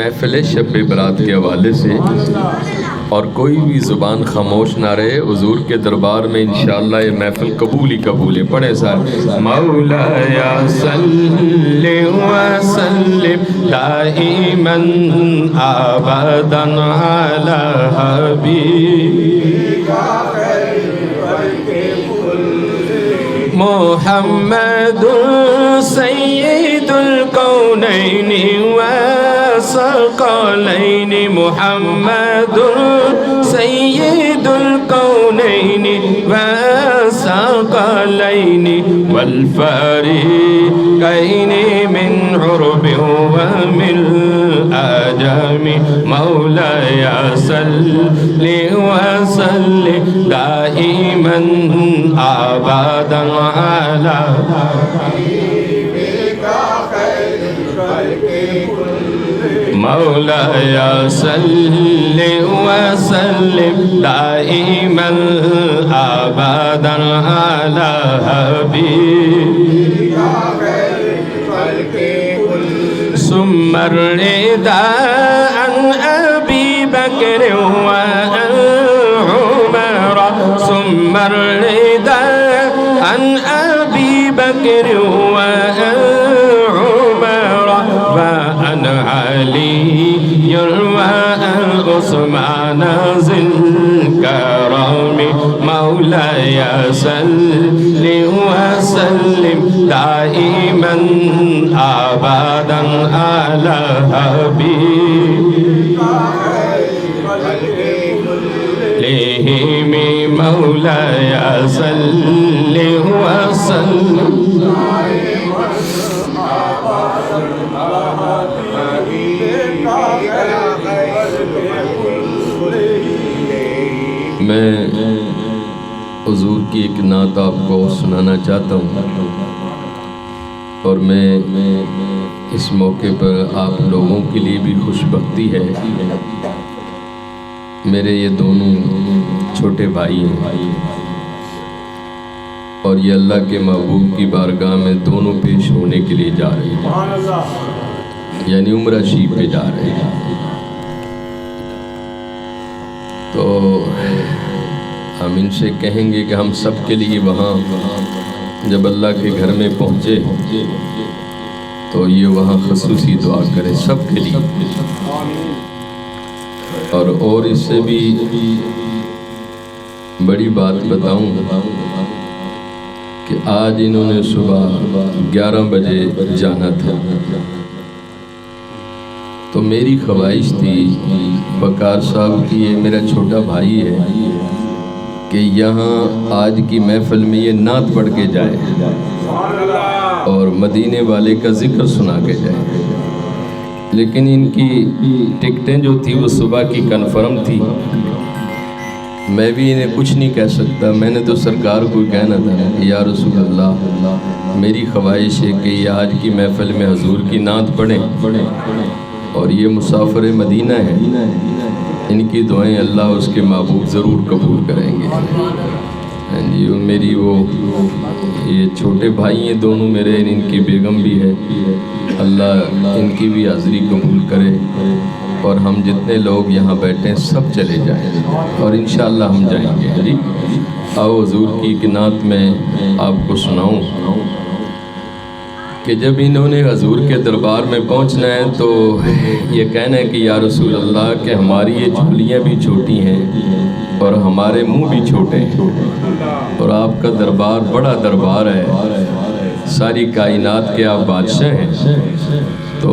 محفل شب برات کے حوالے سے اور کوئی بھی زبان خاموش نہ رہے، حضور کے دربار میں انشاءاللہ یہ محفل قبول ہی قبول ہے۔ پڑھیں سارے مولایا صلی وسلم دائما ابدا علی حبیبک محمد سید الکونین والثقلین محمد سید الکونین والثقلین والفریقین من عرب ومن عجم مولاي صل وسلم دائما ابدا على حبيبك خير الخلق كلهم مولاي صل وسلم دائما ابدا على حبيبك خير الخلق كلهم ثم الرضا عن ابي بكر وعن عمر ثم الرضا عن ابي بكر وعن عمر وعن علي وعن عثمان ذي الكرم مولاي صل وسلم دائما ابدا على حبيبك لهم مولاي صل وسلم میں حضور کی ایک نعت آپ کو سنانا چاہتا ہوں، اور میں اس موقع پر آپ لوگوں کے لیے بھی خوش بختی ہے، میرے یہ دونوں چھوٹے بھائی ہیں اور یہ اللہ کے محبوب کی بارگاہ میں دونوں پیش ہونے کے لیے جا رہے ہیں، یعنی عمرہ شریف پہ جا رہے ہیں۔ تو ہم ان سے کہیں گے کہ ہم سب کے لیے وہاں جب اللہ کے گھر میں پہنچے تو یہ وہاں خصوصی دعا کرے سب کے لیے، اور اس سے بھی بڑی بات بتاؤں کہ آج انہوں نے صبح 11 بجے جانا تھا، تو میری خواہش تھی وقار صاحب کی، یہ میرا چھوٹا بھائی ہے، کہ یہاں آج کی محفل میں یہ نعت پڑھ کے جائے اور مدینے والے کا ذکر سنا کے جائے، لیکن ان کی ٹکٹیں جو تھی وہ صبح کی کنفرم تھی، میں بھی انہیں کچھ نہیں کہہ سکتا۔ میں نے تو سرکار کو کہنا تھا کہ یا رسول اللہ میری خواہش ہے کہ یہ آج کی محفل میں حضور کی نعت پڑھیں، اور یہ مسافر مدینہ ہے، ان کی دعائیں اللہ اس کے محبوب ضرور قبول کریں گے۔ جی میری یہ چھوٹے بھائی ہیں دونوں میرے، ان کی بیگم بھی ہے، اللہ ان کی بھی حاضری قبول کرے، اور ہم جتنے لوگ یہاں بیٹھے ہیں سب چلے جائیں، اور انشاءاللہ ہم جائیں گے۔ جی آؤ حضور کی ایک نعت میں آپ کو سناؤں کہ جب انہوں نے حضور کے دربار میں پہنچنا ہے تو یہ کہنا ہے کہ یا رسول اللہ کہ ہماری یہ جھولیاں بھی چھوٹی ہیں اور ہمارے منہ بھی چھوٹے ہیں، اور آپ کا دربار بڑا دربار ہے، ساری کائنات کے آپ بادشاہ ہیں، تو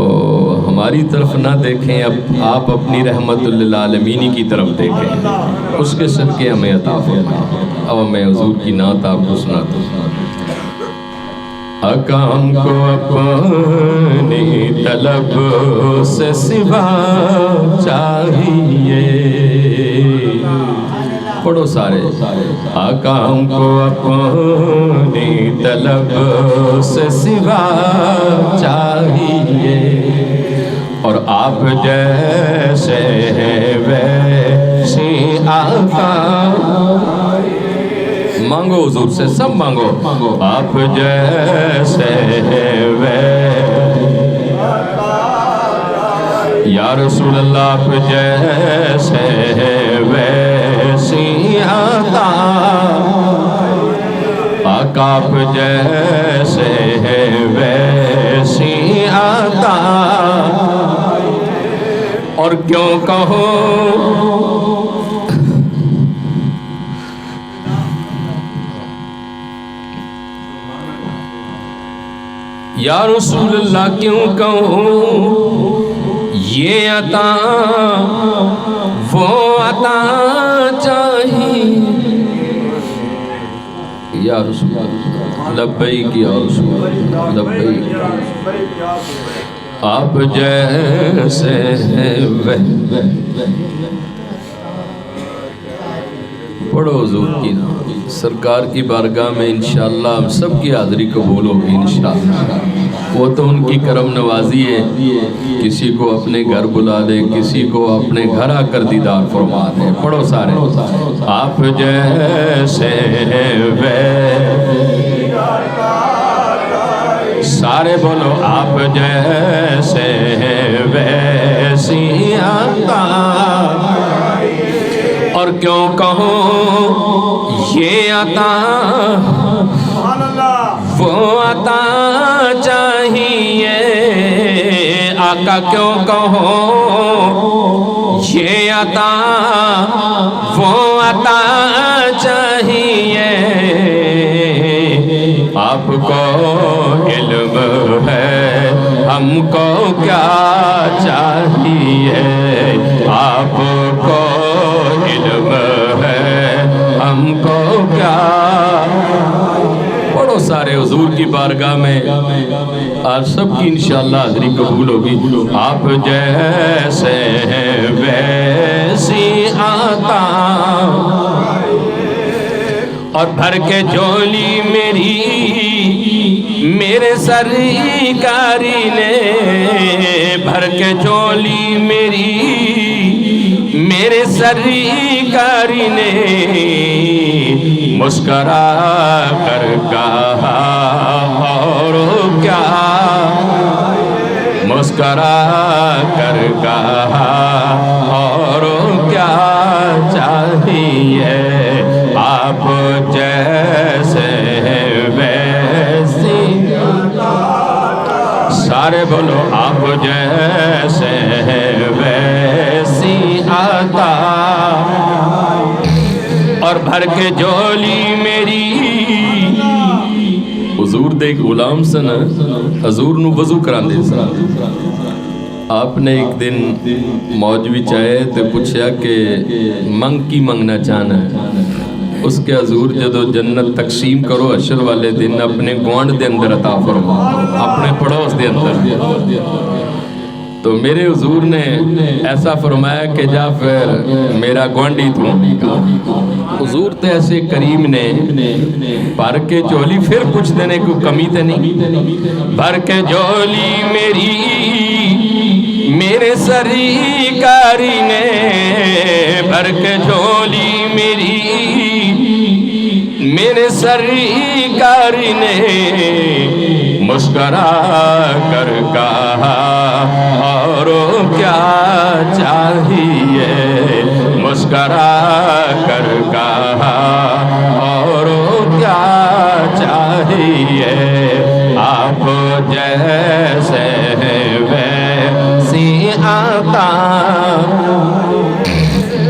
ہماری طرف نہ دیکھیں، اب آپ اپنی رحمت للعالمین کی طرف دیکھیں، اس کے صدقے ہمیں عطا فرمائیں۔ اب میں حضور کی نعت آپ کو سناتا ہوں۔ اقام کو اپنی طلب سے سوا چاہیے، پڑھو سارے، اقام کو اپنی طلب سے سوا چاہیے، اور آپ جیسے ہیں ویسی آقا، مانگو حضور سے سب مانگو، آپ جیسے ہیں یا رسول اللہ آپ جیسے ویسی عطا، آقا آپ جیسے ویسی عطا، اور کیوں کہو یا رسول اللہ کیوں کہوں یہ عطا وہ عطا چاہیے، یا رسول اللہ لبیک یا رسول اللہ لبیک، آپ جیسے پڑھو حضور کی نام، سرکار کی بارگاہ میں انشاءاللہ ہم سب کی حاضری قبول ہوگی انشاءاللہ۔ وہ تو ان کی کرم نوازی ہے، کسی کو اپنے گھر بلا دے، کسی کو اپنے گھر آ کر دیدار فرما دے۔ پڑھو سارے، آپ جیسے سارے بولو آپ جیسے ویسی عطا، اور کیوں کہوں یہ عطا وہ عطا چاہیے، آقا کیوں کہو یہ عطا وہ عطا چاہیے، آپ کو علم ہے ہم کو کیا چاہیے، آپ کو علم ہے ہم کو کیا، پڑھو سارے حضور کی بارگاہ میں، آج سب کی انشاءاللہ حاضری قبول ہوگی۔ آپ جیسے ویسی عطا، اور بھر کے جھولی میری میرے سرکاری نے، بھر کے جھولی میری میرے سرکاری نے، مسکرا کر کہا اور کیا، مسکرا کر کہا اور کیا چاہیے، آپ جیسے ویسی، سارے بولو آپ جیسے ویسی عطا، اور بھر کے جھولی میری، حضور دے غلام سن حضور نو وضو کران دے سن، آپ نے ایک دن موج بھی چاہے تو پوچھا کہ منگ کی منگنا چاہنا ہے، اس کے حضور جدو جنت تقسیم کرو حشر والے دن اپنے گوانڈ دے اندر عطا فرما، اپنے پڑوس دے اندر، تو میرے حضور نے ایسا فرمایا کہ جا پھر میرا گوانڈی تو، حضور تے ایسے کریم نے بھر کے جھولی، پھر کچھ دینے کو کمی تے نہیں، بھر کے جھولی میری میرے سرکاری نے، بھر کے جھولی میری میرے سرکاری نے، مسکرا کر کہا اور کیا چاہیے، مسکرا کر کہا اور کیا چاہیے، آپ جیسے ویسی عطا،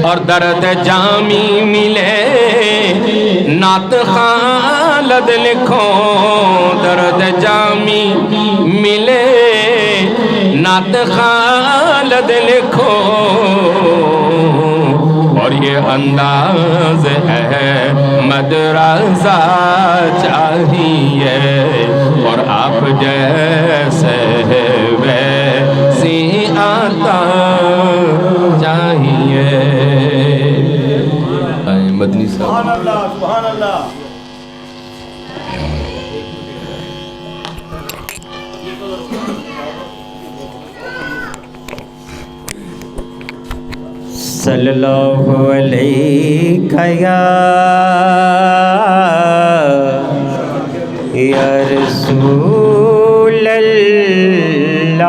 اور درد جامی ملے نعت خالد لکھو، درد جامی ملے نعت خالد لکھو، اور یہ انداز ہے مدرسہ چاہیے، اور آپ جیسے ویسی عطا چاہیے۔ مدنی صاحب سبحان اللہ سبحان اللہ، صلی اللہ علیہ یا رسول اللہ،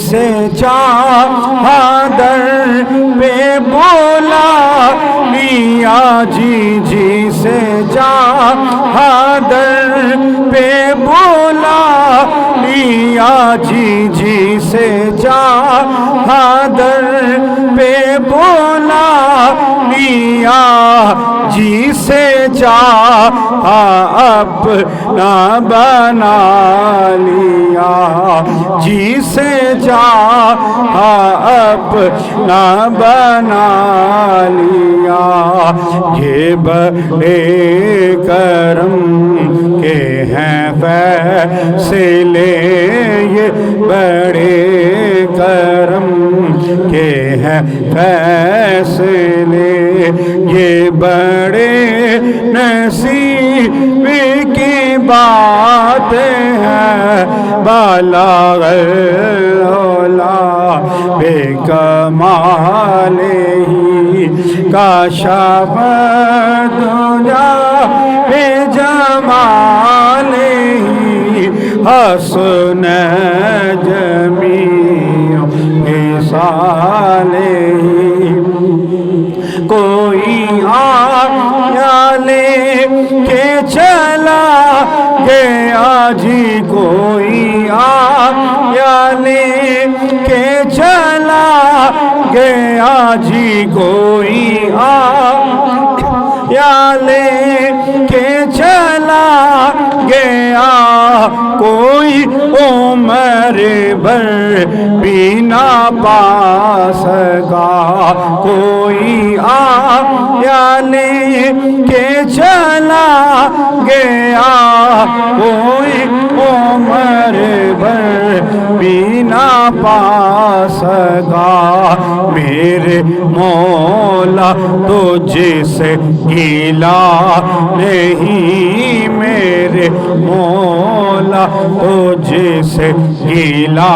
سے چاہا در پہ بولا لیا جی سے چاہا در پہ بولا لیا جی سے چاہا در پہ بولا لیا جی سے چاہا اپنا بنا لیا جی سے چاہا اپنا بنا لیا یہ بڑے کرم کے ہیں فیصلے یہ بڑے کرم کے ہیں فیصلے یہ بڑے نصیب کی بات ہے بلاغ العلا بے کمال ہی کاشف دنیا بے جمال ہی حسن جمیع مثال ہی کوئی آیا لے کے چلا گیا جی کوئی آیا لے کے چلا گیا جی کوئی آیا لے کے چلا گیا کوئی عمر بھر بھی نہ پا سکا کوئی آیا لے کے چلا گیا کوئی عمر بھر بھی نہ پا سکا میرے مولا تجھ سے گیلا نہیں میرے مولا تجھ سے گیلا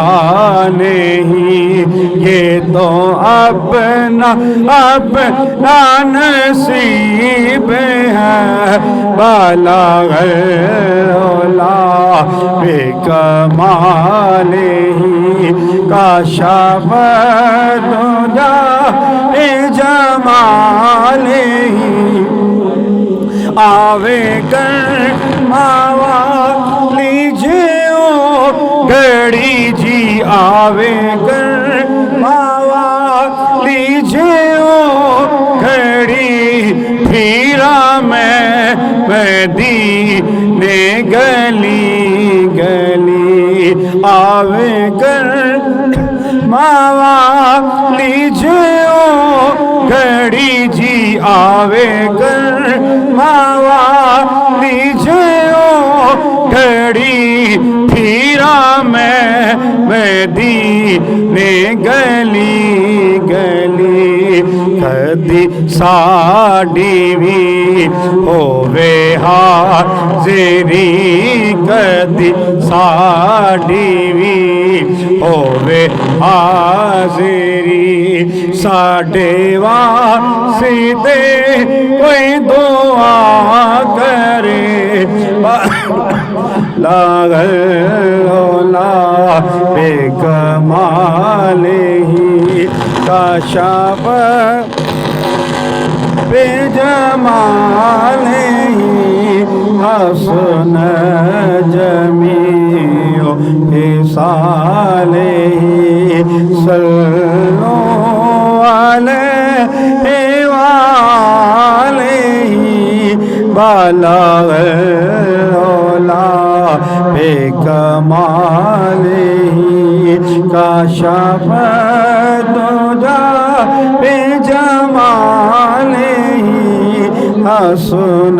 نہیں یہ تو اپنا نصیب ہے بلاغ العلا بے کمال ہی کاشف دنیا بے جمال ہی آوے کر ماوا لیجیے او گھڑی جی آوے کر ماوا لیجیے او گھڑی پھیرا میں مدینے گلی گلی آوے کر ماوا لیجیے او گھڑی جی آوے کر ماوا لیجیے او گھڑی پھیرا میں مدینے گلی گلی کدی ساڈی وی ہووے حاضری کدی ساڈی وی ہووے حاضری ساڈے واسطے کوئی دعا کرے بلاغ العلا بے کمال ہی کاشف بے جمال ہی حسن جمیع مثال ہی صلو علیہ وآلہ بلاغ العلا بے کمال ہی کاشف دجا بے جمال ہی حسن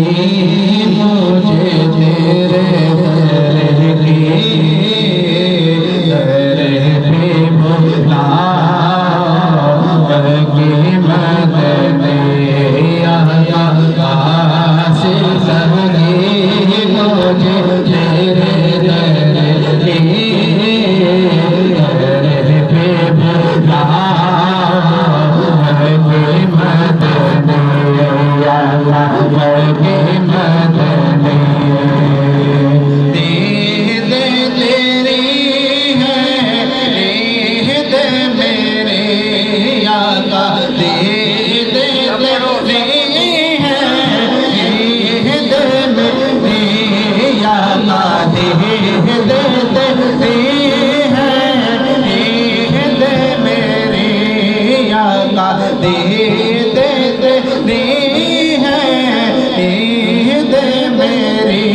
مجھے تیرے در کی در پہ بلا کی مدد آس لگی مجھے تیرے در کی در پہ بلا کی مدد کی مدد دید تیری ہے دید میرے آقا دید تیری ہے دید میرے آقا دید تیری ہے دید میرے آقا دید تیری عید میری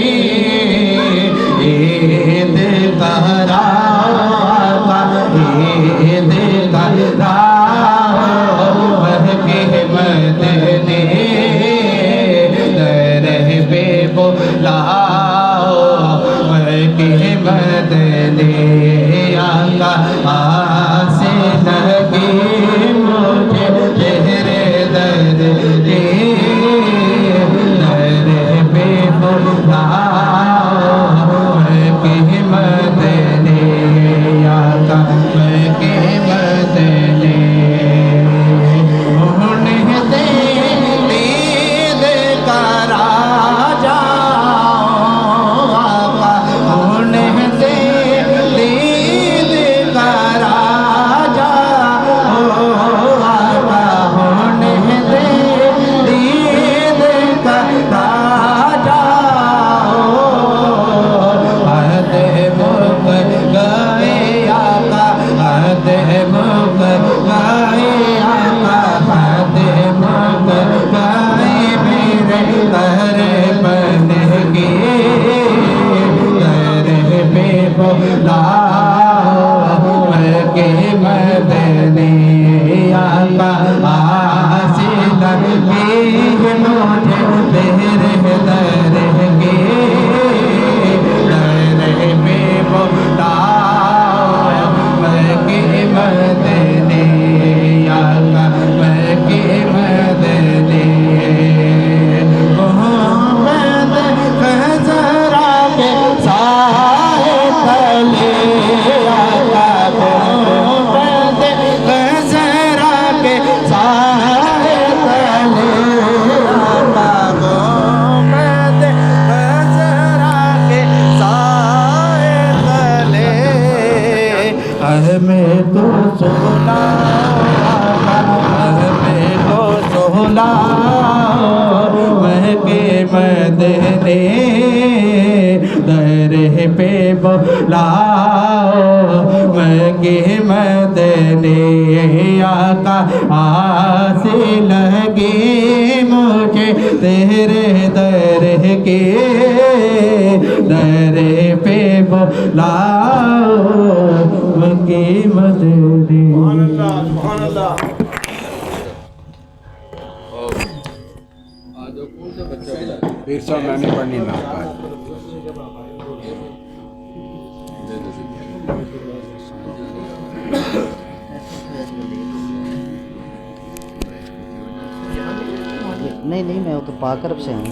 عید کرا عید کرا کے مدنی در پہ بلاؤ کے مدنی آقا آس لگی مجھے تیرے در کی در پہ بلاؤ مگے مدنی آقا آس لگی مجھے تیرے در کے در پہ بلاؤ مگے مدنی. سبحان اللہ. پیر صاحب میں نے پڑھنی نہ پائے. نہیں میں تو پاکرب سے ہوں.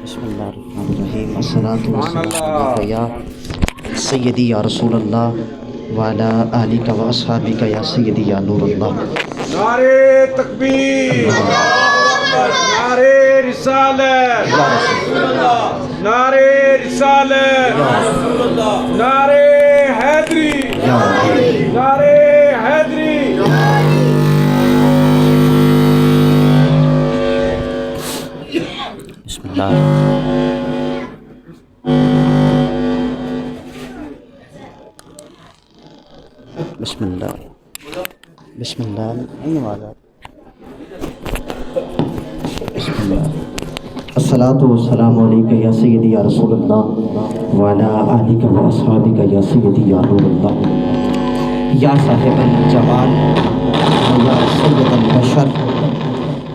بسم اللہ الرحمن الرحیم. الصلاۃ والسلام یا سیدی یا رسول اللہ وعلی آلک و اصحابک یا سیدی یا نور اللہ. نعرے تکبیر، نعرے رسالت، نعرے رسالت، نعرے حیدری، نعرے حیدری. بسم اللہ. بسم اللہ. بسم اللہ. نہیں آواز. بسم اللہ. الصلاۃ والسلام علیک یا سیدی یا رسول اللہ وعلی آلک و اصحابک یا سیدی یا نور اللہ. یا صاحب الجمال یا سید البشر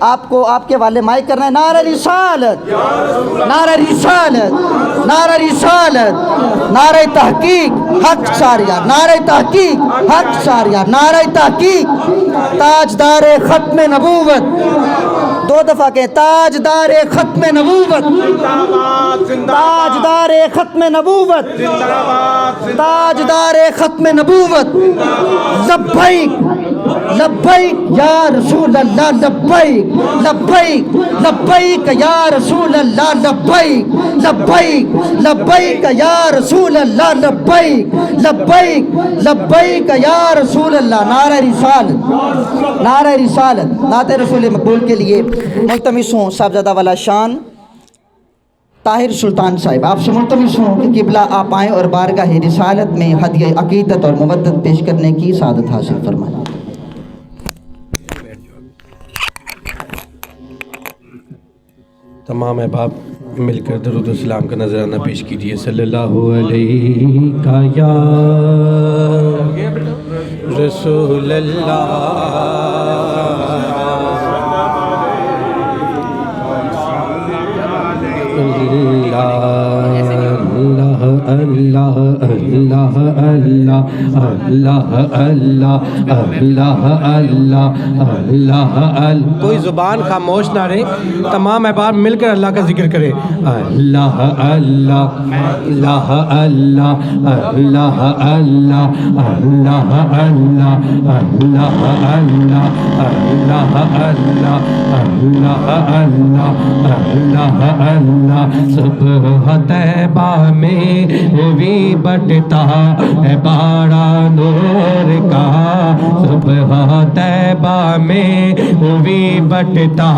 آپ کو آپ کے والے مائک کرنا ہے نعرہ رسالت، نعرہ رسالت، نعرہ رسالت، نعرہ تحقیق حق ساریہ، نعرہ تحقیق حق ساریہ، نعرہ تحقیق، تاجدار ختم نبوت، دو دفعہ کہیں تاجدار ختم نبوت، تاجدار ختم نبوت، تاجدار ختم نبوت، لبیک لبیک یا رسول اللہ، لبیک لبیک لبیک یا رسول اللہ، لبیک لبیک لبیک یا رسول اللہ، لبیک لبیک لبیک یا رسول اللہ۔ نعرہ رسالت، نعرہ رسالت۔ نعت رسول مقبول کے لیے ملتمس ہوں صاحبزادہ والا شان طاہر سلطان صاحب، آپ سے ملتمس ہوں کہ قبلہ آپ آئیں اور بارگاہ رسالت میں ہدیہ عقیدت اور مودت پیش کرنے کی سعادت حاصل فرمائیں۔ تمام احباب مل کر درود و سلام کا نذرانہ پیش کیجیے۔ صلی اللہ علیہ یا رسول اللہ اللہ اللہ اللہ اللہ اللہ اللہ اللہ۔ کوئی زبان خاموش نہ رہے، تمام احباب مل کر اللہ کا ذکر کرے۔ اللہ اللہ اللہ اللہ اللہ اللہ اللہ اللہ اللہ اللہ اللہ اللہ اللہ اللہ اللہ۔ صبح طیبہ میں ہوئی بٹتا ہے بارہ نور کا، صبح طیبہ میں ہوئی بٹتا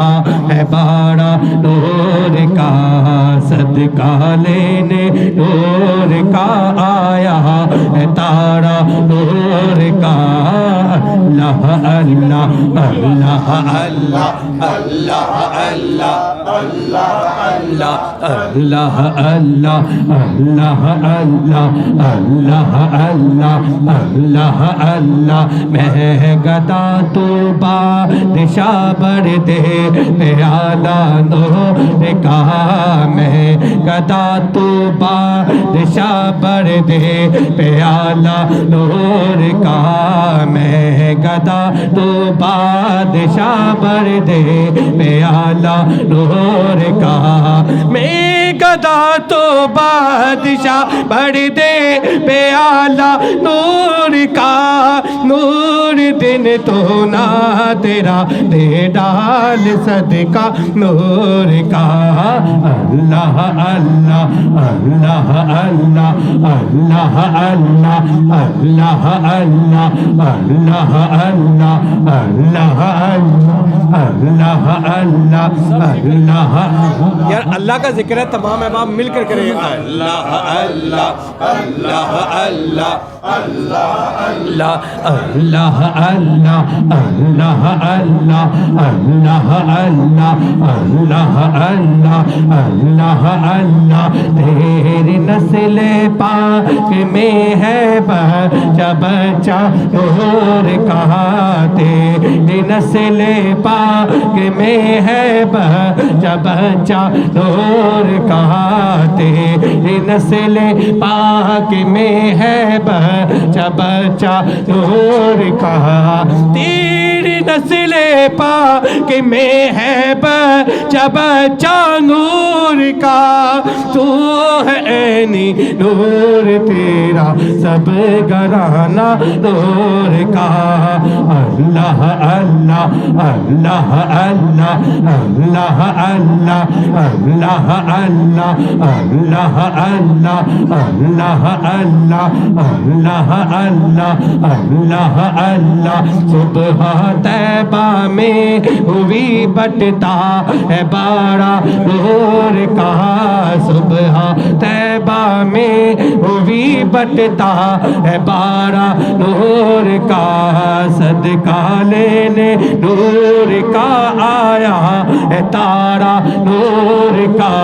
ہے بارہ نور کا، صدقہ لینے نور کا آیا ہے تارا نور کا۔ اللہ اللہ اللہ اللہ اللہ اللہ اللہ اللہ اللہ اللہ اللہ اللہ اللہ اللہ اللہ۔ میں گدا تو بادشاہ بڑھ دے پیالہ نور کا، میں گدا تو بادشاہ بڑھ دے پیالہ نور کا، میں گدا تو بادشاہ بڑھ دے پیالہ نور کا، میں گدا تو بادشاہ بڑھ دے پیالہ نور کا، نور دن تو نہ تیرا دے ڈال صدقہ نور کا۔ اللہ اللہ اللہ اللہ اللہ اللہ اللہ اللہ اللہ اللہ اللہ اللہ اللہ اللہ۔ یار اللہ کا ذکر ہے، تمام احباب مل کر کریں۔ اللہ اللہ اللہ اللہ اللہ اللہ اللہ اللہ اللہ اللہ اللہ اللہ اللہ اللہ اللہ۔ تیری نسل پاک میں ہے بچہ بچہ نور کا، تیری نسل پاک میں ہے بچہ بچہ نور کا، تیری نسل پاک میں ہے بچہ بچہ نور کا، تیری نسل پاک میں ہے بچہ بچہ نور کا، تو ہے عینی نور تیرا سب گرانہ نور کا۔ اللہ اللہ اللہ اللہ اللہ اللہ اللہ اللہ اللہ اللہ اللہ اللہ اللہ اللہ اللہ۔ صبح طیبہ میں ہوئی بٹتا ہے بارہ نور کا، صبح طیبہ میں ہوئی بٹتا ہے بارہ نور کا، صدقہ لینے نور کا آیا ہے تارا نور کا۔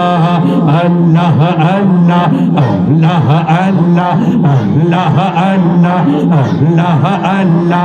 اللہ اللہ اللہ اللہ اللہ اللہ اللہ اللہ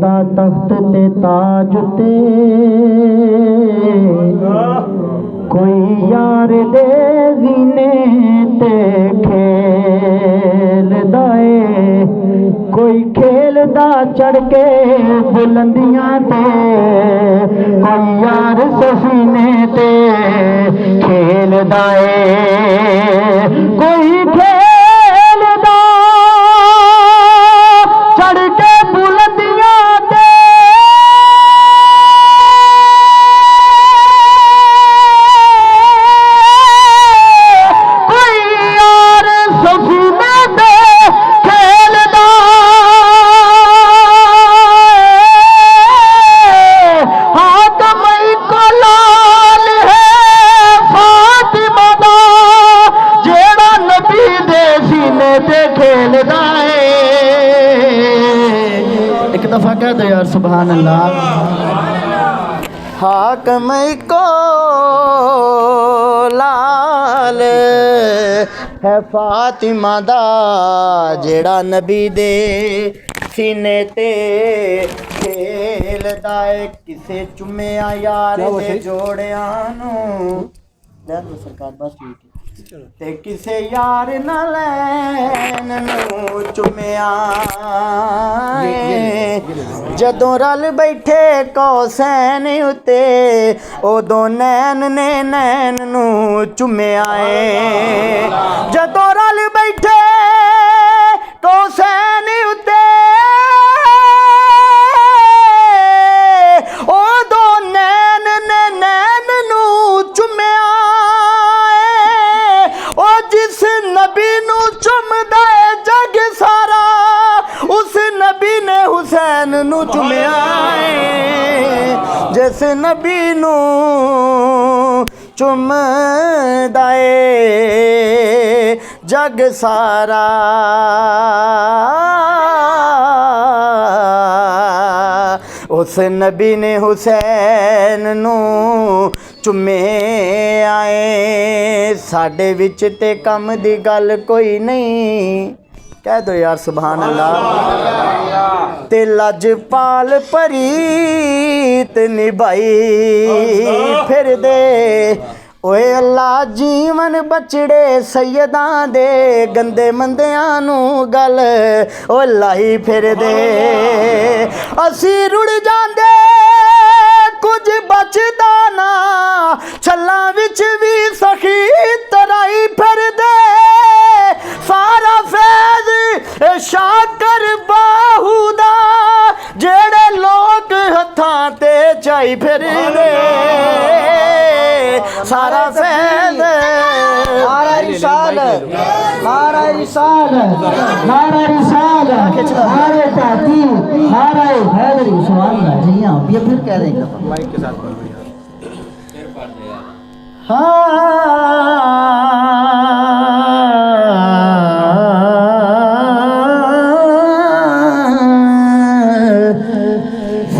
دا تخت تے تاج تے کوئی یار دے زینے تے کھیل دائے کوئی کھیل دا چڑھ کے بلندیاں تے کوئی یار سفینے تے کھیل دائے کوئی کھیل دا چڑھ کے بلندیاں تے کوئی یار سفینے تے کھیل دا حاکم کو لال ہے فاطمہ دا جیڑا نبی دے سینے تے کھیل دا ہے ایک دفعہ کہہ دو یار سبحان اللہ حاکم کو لال ہے فاطمہ دا جیڑا نبی دے سینے تے کھیل دائے کسے چمیا یار دے جوڑیاں نو لین دو سرکار بس ٹھیک ہے تے کسے یار نہ لین نو چمیا جدوں رل بیٹھے کوسین اتے اودوں نین نے نین نو چمیا جدوں رل بیٹھے کوسین اتے اودوں نین نے نین نو چمیا او جس نبی نو چمدا ہے جگ سارا اس نبی نے حسین نو چمیا ہے جس نبی نو چمدا ہے جگ سارا اس نبی نے حسین نو چمے آئے ساڈے وچ تے کم دی گل کوئی نہیں کہہ دو یار سبحان اللہ تے لجپال پریت نبھائی پھر دے اوے اللہ جیون بچڑے سیداں دے گندے مندیاں نو گل او لائی پھر دے اسی رڑ جاندے کچھ بچدا نا چھلاں وچ وی سخی ترائی پھر دے سارا فیض شاکر باہو دا جڑے لوگ ہتھاں تے چائی پھر دے سارا فیض نعرہ رسالت نعرہ رسالت نعرہ رسالت نعرہ تحقیق نعرہ حیدری سبحان اللہ جی ہاں یہ پھر کہہ رہے ہیں مائک کے ساتھ پڑھ رہے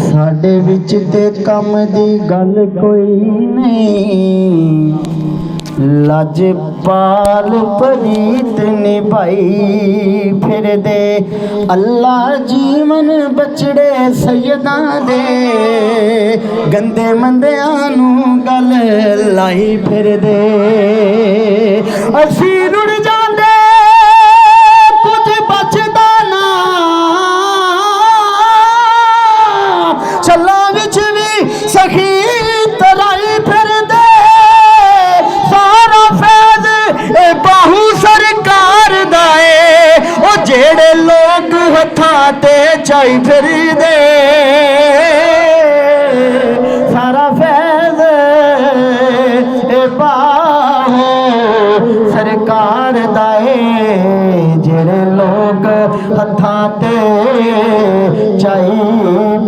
ساڈے وچ تے کم دی گل کوئی نہیں لجپال پریت نبھائی پھر دے اللہ جیون بچڑے سیداں دے گندے مندیاں نو گل لائی پھر دے اسی رڑ جاندے کچھ بچدا نا چھلاں وچ وی سخی ترائی پھر دے سارا فیض اے باہو سرکار دائے او جیڑے لوگ ہتھاں تے چائی پھر دے سارا فیض اے باہو سرکار دائے جیڑے لوگ ہتھاں تے چائی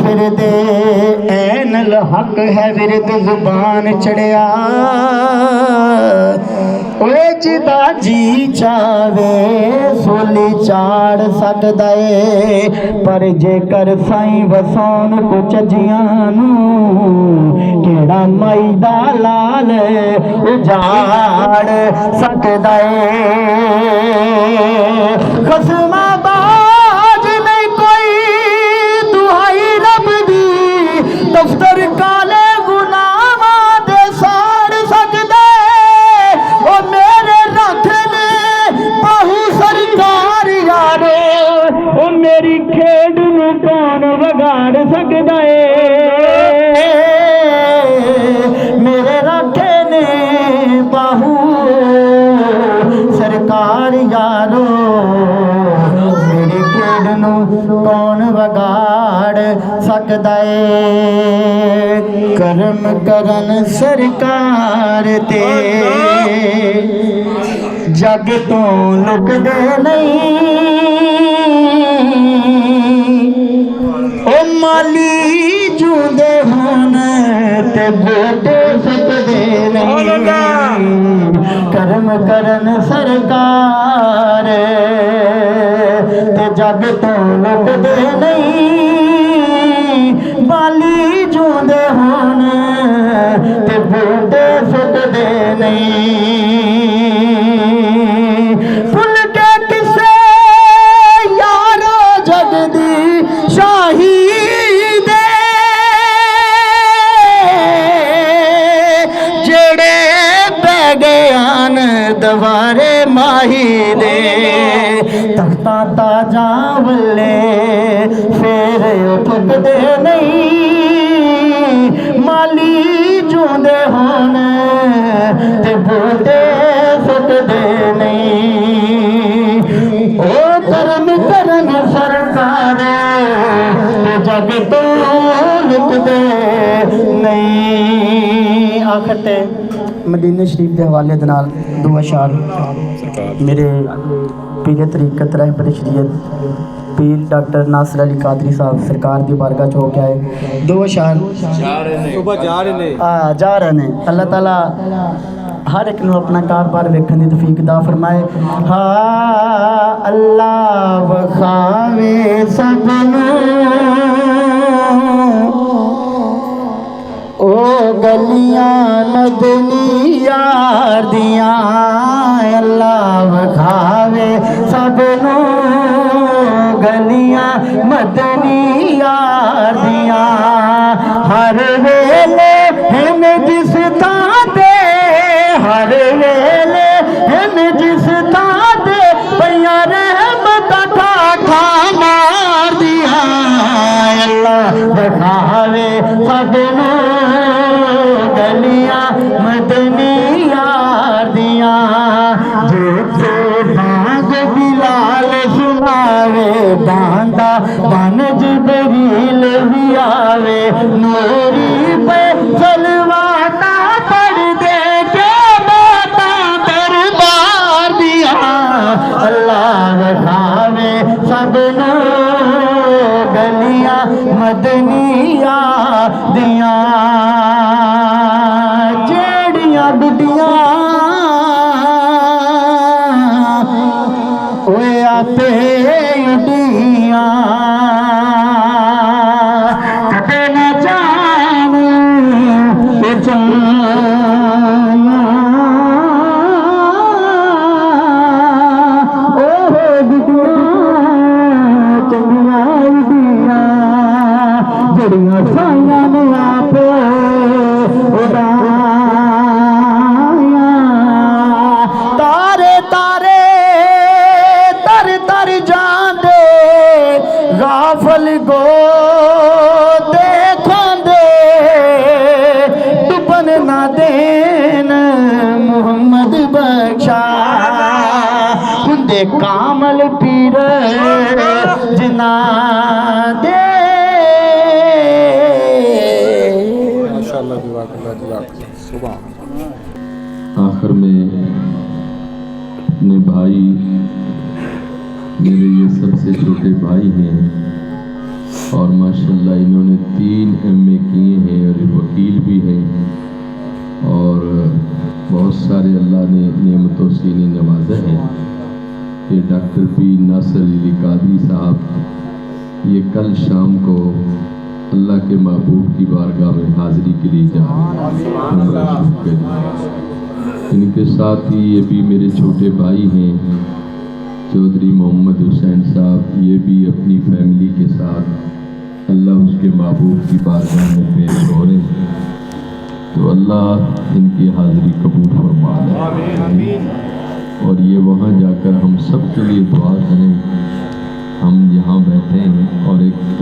پھر دے این الحق ہے ورد زبان چڑھیا اوے جدا جی چاہے سولی چاڑ سکدا اے پر جے کر سائیں وسون کو چجیاں نو کیڑا مائی دا لال اجاڑ سکدا اے خصم باج نہیں کوئی دہائی کون بگاڑ سکدا ہے میرے راکھے نے باہو سرکار یارو میری کھیڈ نو کون بگاڑ سکدا ہے کرم کرن سرکار تے جگ تو لک دے نہیں او مالی جوندے ہون تے بوٹے سکدے نہیں کرم کرن سرکار تے جگ تو لک دے نہیں مالی جوندے ہون تے بوٹے سکدے نہیں بھل کے کسے یارو جگ دی شاہی دے جڑے بہ گیان دوارے ماہی دے تختاں تاجاں ولے پھر ٹھک دے نہیں مالی جوندے ہون تے بوٹے سکدے نہیں او کرم کرن سرکار جگ تو لک دے نہیں آخر تے مدینہ شریف دے حوالے دے نال دو اشعار میرے پیر طریقت رہبر شریعت پیر ڈاکٹر ناصر علی قادری صاحب سرکار دی بارگاہ چ ہو کے آئے دو اشعار جا رہے ہیں اللہ تعالیٰ ہر ایک نو اپنا کاروبار ویکھن دی توفیق عطا فرمائے ہاں اللہ وکھاوے سب نوں او گلیاں مدنی یار دیاں اللہ وکھاوے سب نوں گلیاں مدنی یار دیاں ہر ویلے ہن جس تھاں تے ہر ویلے ہن جس تھاں تے پیاں رحمتاں ٹھاٹھا مار دیاں اللہ وکھاوے سب نوں گلیاں مدنی یار دیاں جیسے بانگ بلال سناوے باندہ بن جبریل بھی آوے نوری پہ سلواتا پڑھ دے کے باتاں دربار دیا اللہ وکھاوے سب نوں گلیاں مدنی یار دیاں جیڑیاں گڈیاں اوے آتے اڈیاں کتے نہ جان جانا اوہ گڈیاں چنگیاں اڈیاں جڑیاں سائیاں نے آپ اڑایا تارے تارے تر تر جاندے غافل گو دیکھاں دے ڈبن نہ دین محمد بخشا ہندے کامل پیر جنا دے ماشاءاللہ جزاک اللہ صبح آخر میں اپنے بھائی میرے یہ سب سے چھوٹے بھائی ہیں اور ماشاءاللہ انہوں نے 3 MA کیے ہیں اور وکیل بھی ہیں اور بہت سارے اللہ نے نعمتوں سے انہیں نوازا ہے کہ ڈاکٹر پی ناصر علی قادری صاحب یہ کل شام کو اللہ کے محبوب کی بارگاہ میں حاضری کے لیے جا رہے ہیں عمرہ شریف کے لیے۔ ان کے ساتھ ہی یہ بھی میرے چھوٹے بھائی ہیں چودھری محمد حسین صاحب، یہ بھی اپنی فیملی کے ساتھ اللہ اس کے محبوب کی بارگاہ میں پیش ہو رہے ہیں، تو اللہ ان کی حاضری قبول فرما لے اور یہ وہاں جا کر ہم سب کے لیے دعا کریں۔ ہم یہاں بیٹھے ہیں اور ایک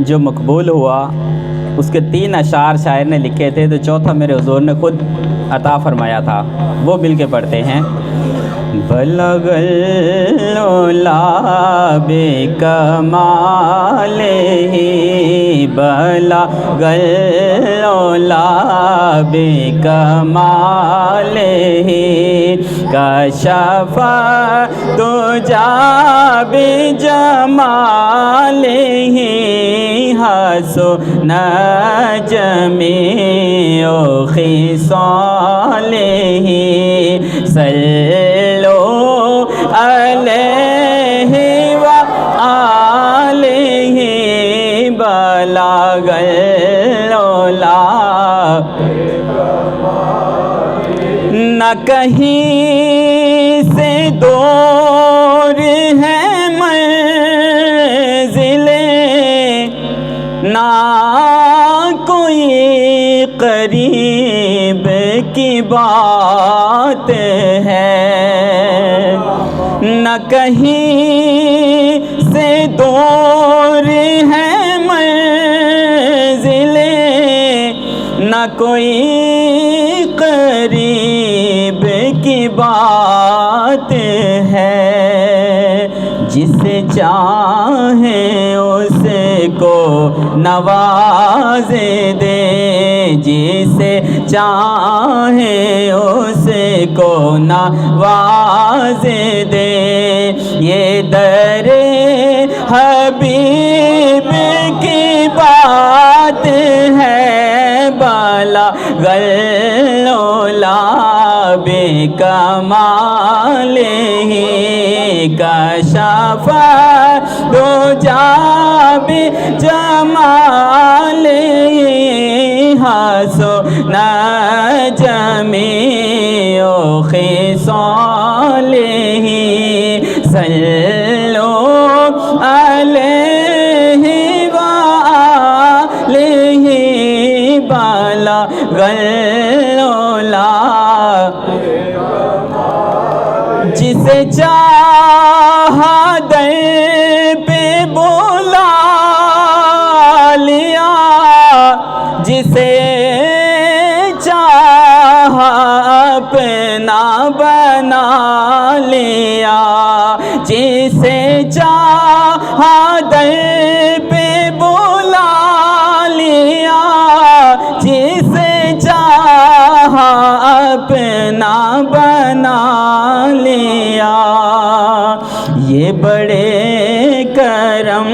جو مقبول ہوا اس کے 3 اشعار شاعر نے لکھے تھے، تو چوتھا میرے حضور نے خود عطا فرمایا تھا، وہ مل کے پڑھتے ہیں۔ بلغ العلا بکمالہ بلغ العلا بکمالہ کشف الدجی بجمالہ حسن جمیع خصالہ صلوا علیہ وآلہ بلغ العلا۔ نہ کہیں سے دور ہے منزلیں، نہ کوئی قریب کی بات ہے، نہ کہیں سے دور ہے منزلیں، نہ کوئی قریب کی بات ہے، جسے چاہے اس کو نواز دے، جسے چاہے اس کو نواز دے، یہ در حبیب کی بات ہے، بلغ العلا بکمالہ کشف الدجی بجمالہ حسن جمیع خصالہ صلوا علیہ وآلہ بلغ العلا۔ جسے چاہا در پہ بلا لیا، جسے چاہا اپنا بنا لیا، جسے چاہا در پہ بلا لیا، جسے چاہا اپنا بنا لیا، یہ بڑے کرم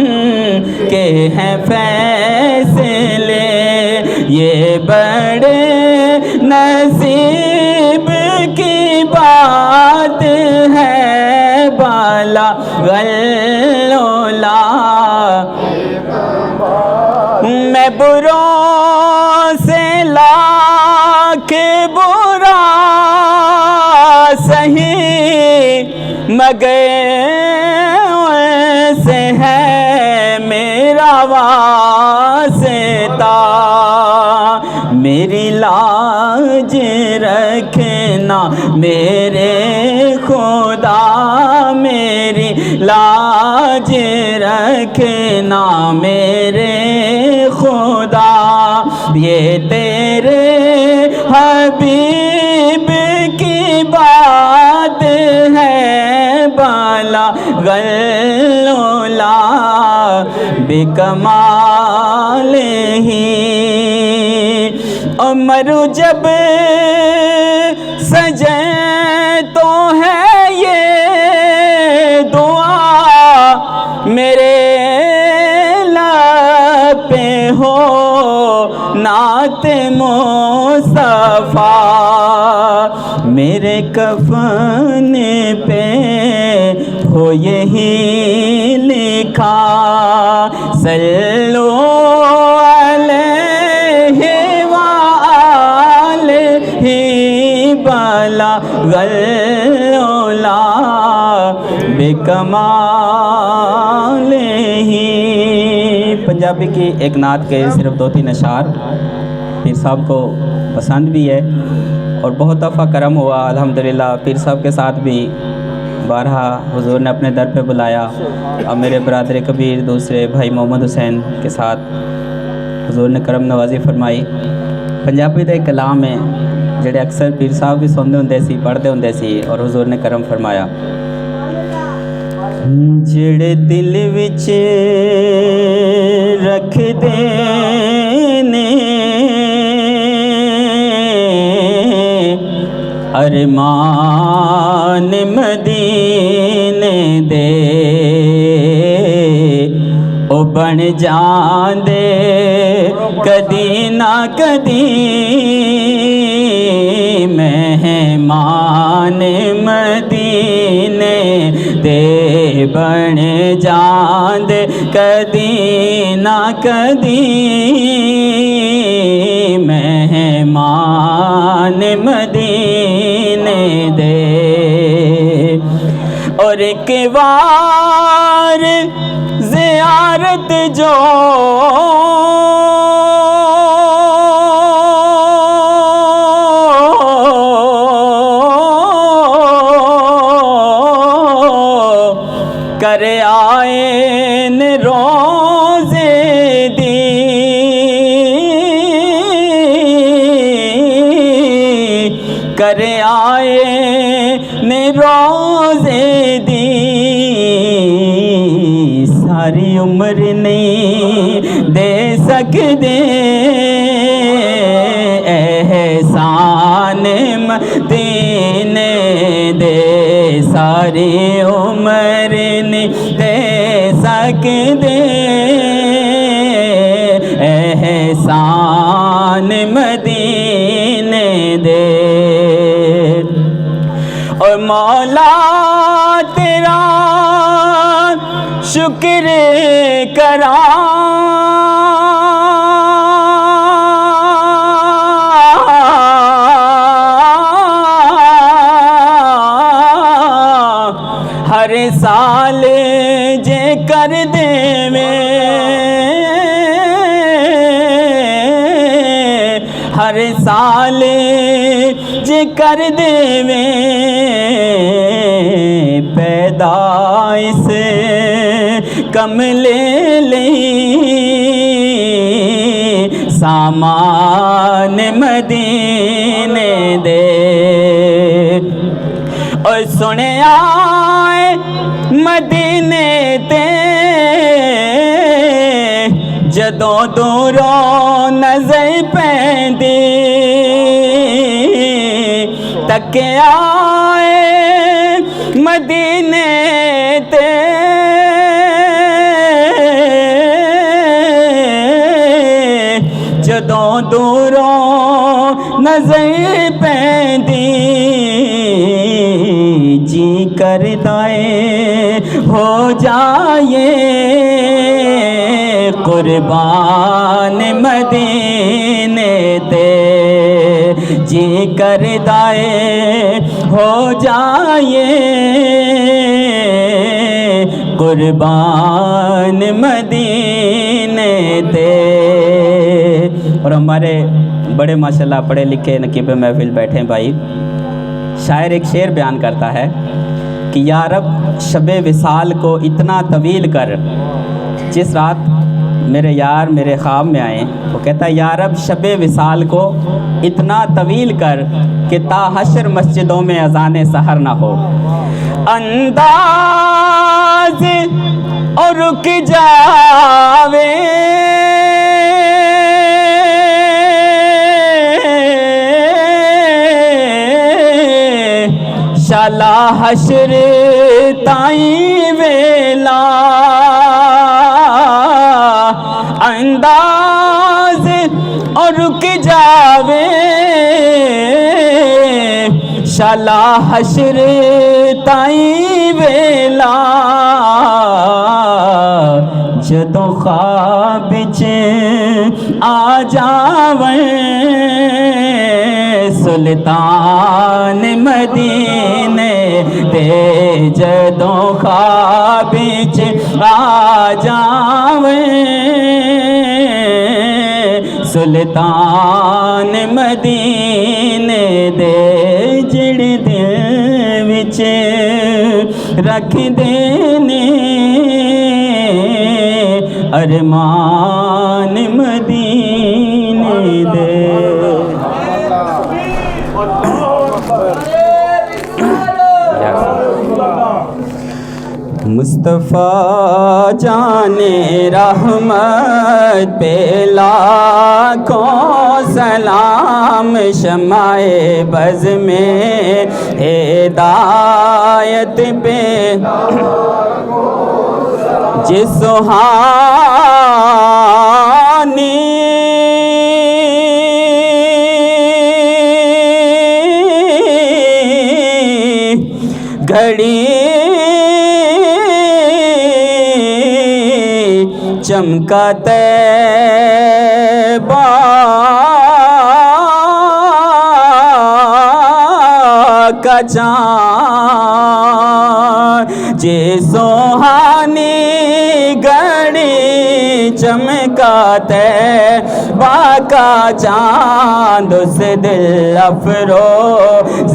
کے ہیں فیصلے، یہ بڑے نصیب کی بات ہے، بلغ العلا۔ میں بروں سے لاکھ برا سہی، مگر سے ہے میرا واسطہ، میری لاج رکھنا میرے خدا، میری لاج رکھنا میرے خدا، یہ تیرے حبیب کی بات ہے، بلغ العلا بکمالہ۔ عمر جب سجے تو ہے یہ دعا، میرے لب پہ ہو نعت مصطفیٰ، میرے کفن پہ ہو یہی لکھا، صلوا علیہ وآلہ بلغ العلا بکمالہ۔ پنجابی کی ایک نعت کے صرف 2-3 اشعار پیر صاحب کو پسند بھی ہے، اور بہت دفعہ کرم ہوا الحمدللہ، پیر صاحب کے ساتھ بھی بارہا حضور نے اپنے در پہ بلایا اور میرے برادر کبیر دوسرے بھائی محمد حسین کے ساتھ حضور نے کرم نوازی فرمائی۔ پنجابی دا ایک کلام ہے جڑے اکثر پیر صاحب بھی سنتے ہوندے سی پڑھتے ہوندے سی اور حضور نے کرم فرمایا۔ جڑے دل وچ رکھ دینے ارمان مدینے دے او بن جاندے کدی نہ کدی مہمان مدینے دے بن جاندے کدی نہ کدی مہمان مدینے دے۔ اور ایک بار زیارت جو کر آئے نے روزے دی کر آئے نے روزے دی ساری عمر نہیں دے سکتے احسان مدینے دے ساری عمر نہیں دے سکتے احسان مدینے دے۔ اور مولا تیرا شکر کراں ہر سال جے کر دیویں ہر سال جے کر دیویں پیدائش کملے لئی سامان مدینے دے۔ اور سنے آئے مدینے تے جدوں دوروں نظر پیندی تکے آئے مدینے تے جدوں دوروں نظر پیندی جی کردا اے ہو جائے قربان مدینے تے جی کردا اے ہو جائے قربان مدینے تے۔ اور ہمارے بڑے ماشاءاللہ پڑھے لکھے نقیب محفل بیٹھے ہیں بھائی، شاعر ایک شعر بیان کرتا ہے کہ یا رب شب وصال کو اتنا طویل کر، جس رات میرے یار میرے خواب میں آئے وہ کہتا ہے یا رب شب وصال کو اتنا طویل کر کہ تا حشر مسجدوں میں اذان سحر نہ ہو، انداز اور رک جاوے شالا حشر تائیں ویلا، انداز اور رک جاوے شالا حشر تائیں ویلا، جدوں خواب وچ آ جاویں سلطان مدینے تے، جدوں خواب وچ آ جاویں سلطان مدینے دے، جڑے دل وچ رکھ دینے ارمان مدینے دے مصطفیٰ جان رحمت پہ لاکھوں سلام شمع بز میں ہدایت پہ جس سہانی گھڑی چمکا طیبہ کا چاند جے سوہانی گھڑی چمکا طیبہ کا چاند اس دل افروز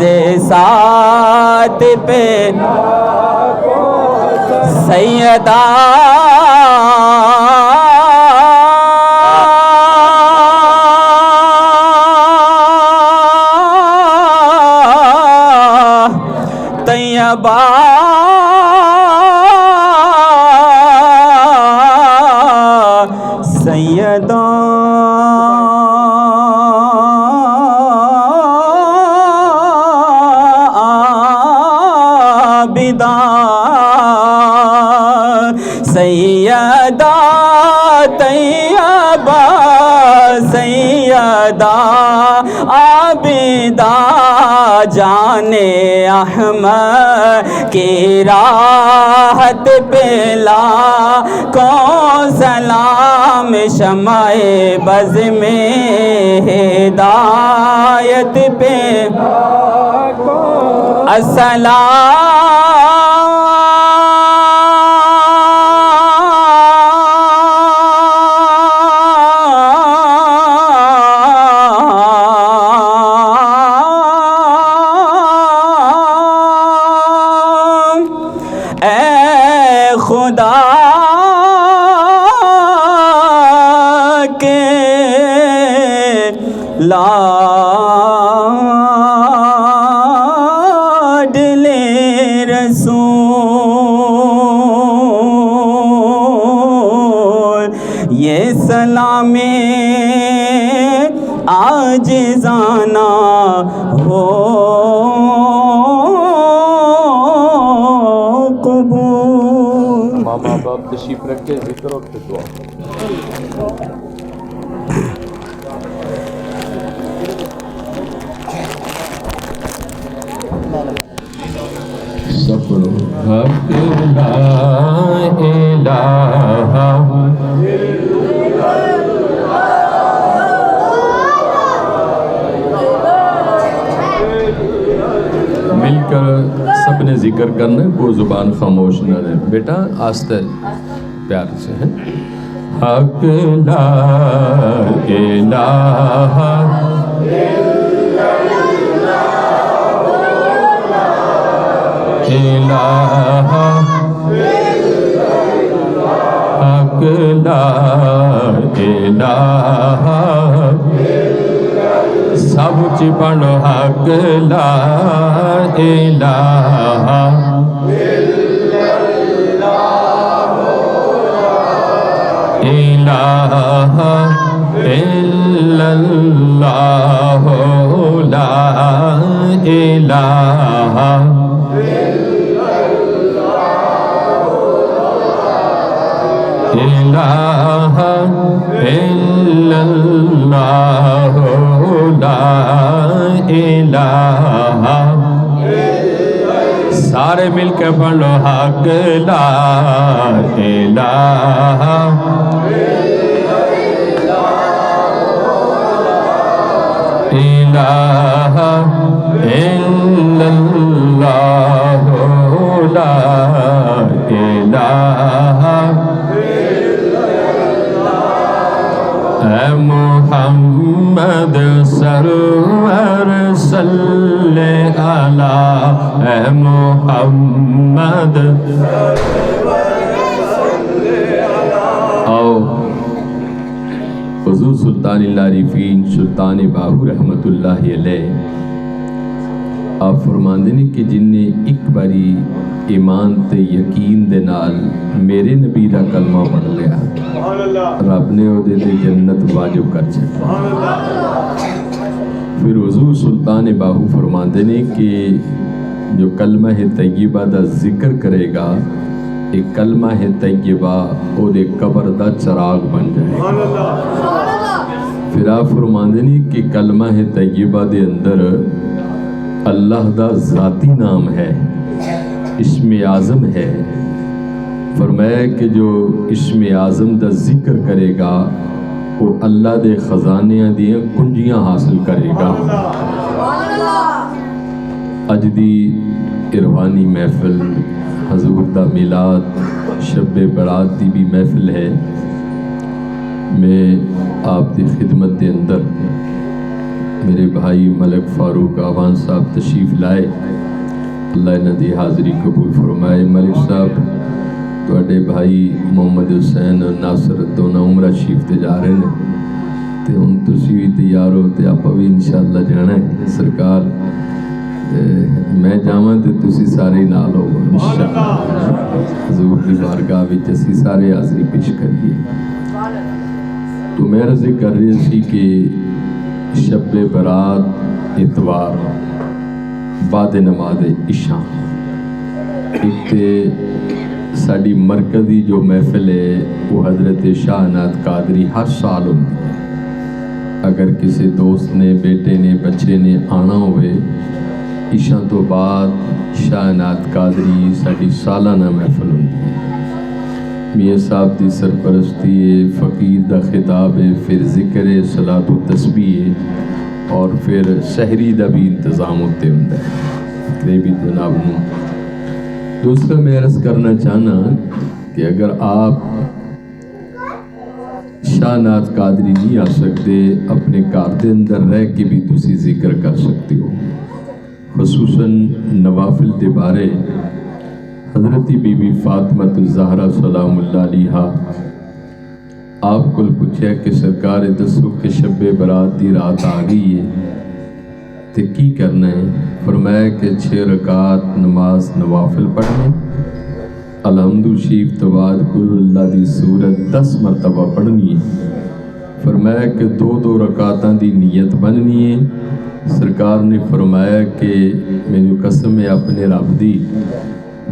ساتھ پہ سیدہ طیبہ سیدہ عابدہ سیدہ طیبہ سیدہ عابدہ جان احمد کی راحت پہ لاکھوں سلام شمع بز میں ہدایت پہ خدا کے لاڈلے رسول یہ سلامی عاجزانہ ہو ماں باپ تشریف رکھ کے ذکر اور پھر دعا سب پڑھو حق لا الہ مل کر سب نے ذکر کرنا ہے، کوئی زبان خاموش نہ رہے بیٹا، آستہ پیار سے ہے۔ حق لا الہ الہ حق لا الہ سب چی پڑھو حق لا الہ الہ الا اللہ لا الہ الہ الا اللہ لا الہ سارے مل کے پڑھو حق لا الہ الہ الا اللہ لا الہ اے محمد سرور صلی علی ہے محمد آؤ حضور سلطان العارفین سلطان باہو رحمت اللہ علیہ آپ فرماندے نے کہ جن نے ایک باری ایمان تے یقین دے نال میرے نبی دا کلمہ پڑھ لیا رب نے او دے جنت واجب کر چھڑا۔ پھر حضور سلطان باہو فرماندے نے کہ جو کلمہ طیبہ دا ذکر کرے گا ایک کلمہ طیبہ او دے قبر دا چراغ بن جائے گا۔ پھر آپ فرماندے نے کہ کلمہ طیبہ دے اندر اللہ دا ذاتی نام ہے، اسم اعظم ہے۔ فرمایا کہ جو اسم اعظم دا ذکر کرے گا وہ اللہ دے خزانیاں دیاں کنجیاں حاصل کرے گا۔ اج دی عرفانی محفل حضور دا میلاد شب برات دی بھی محفل ہے۔ میں آپ دی خدمت دے اندر میرے بھائی ملک فاروق آوان صاحب تشریف لائے، اللہ انہاں دی حاضری قبول فرمائے۔ ملک صاحب تواڈے بھائی محمد حسین اور ناصر دونوں عمرہ شریف تے جا رہے ہیں تے ہن تسی بھی تیار ہو تے آپا بھی انشاءاللہ جانا ہے سرکار، میں جاواں تے تسی سارے نال ہو انشاءاللہ حضور دی بارگاہ وچ اسی سارے حاضری پیش کریے۔ تو میں عرض کر رہی سی کہ شب برات اتوار بعد نماز عشاء ایک تے ساڑی مرکزی جو محفل ہے وہ حضرت شاہ نعت قادری ہر سال ہوتی ہے۔ اگر کسی دوست نے بیٹے نے بچے نے آنا ہوئے عشاء تو بعد شاہ نعت قادری ساڑی سالانہ محفل ہوتی ہے۔ میاں صاحب دی سرپرستی ہے، فقیر دا خطاب ہے، پھر ذکر ہے، صلاۃ و تسبیح ہے اور پھر سحری دا بھی انتظام ہوتے ہوں ہے بھی جناب نوں۔ دوسرا میں عرض کرنا چاہنا کہ اگر آپ شاہ نعت قادری نہیں آ سکتے اپنے گھر دے اندر رہ کے بھی تسی ذکر کر سکتے ہو، خصوصاً نوافل دے بارے حضرت بی بی فاطمہ الزہرا سلام اللہ علیہا آپ کو پوچھا کہ سرکار دسو کہ شب برات دی رات آ گئی ہے تے کی کرنا ہے؟ فرمایا کہ 6 رکعت نماز نوافل پڑھنے، الحمد شریف تو بعد قل اللہ دی سورت 10 مرتبہ پڑھنی ہے۔ فرمایا کہ 2 رکعتاں دی نیت بننی ہے۔ سرکار نے فرمایا کہ میری قسم ہے اپنے رب دی،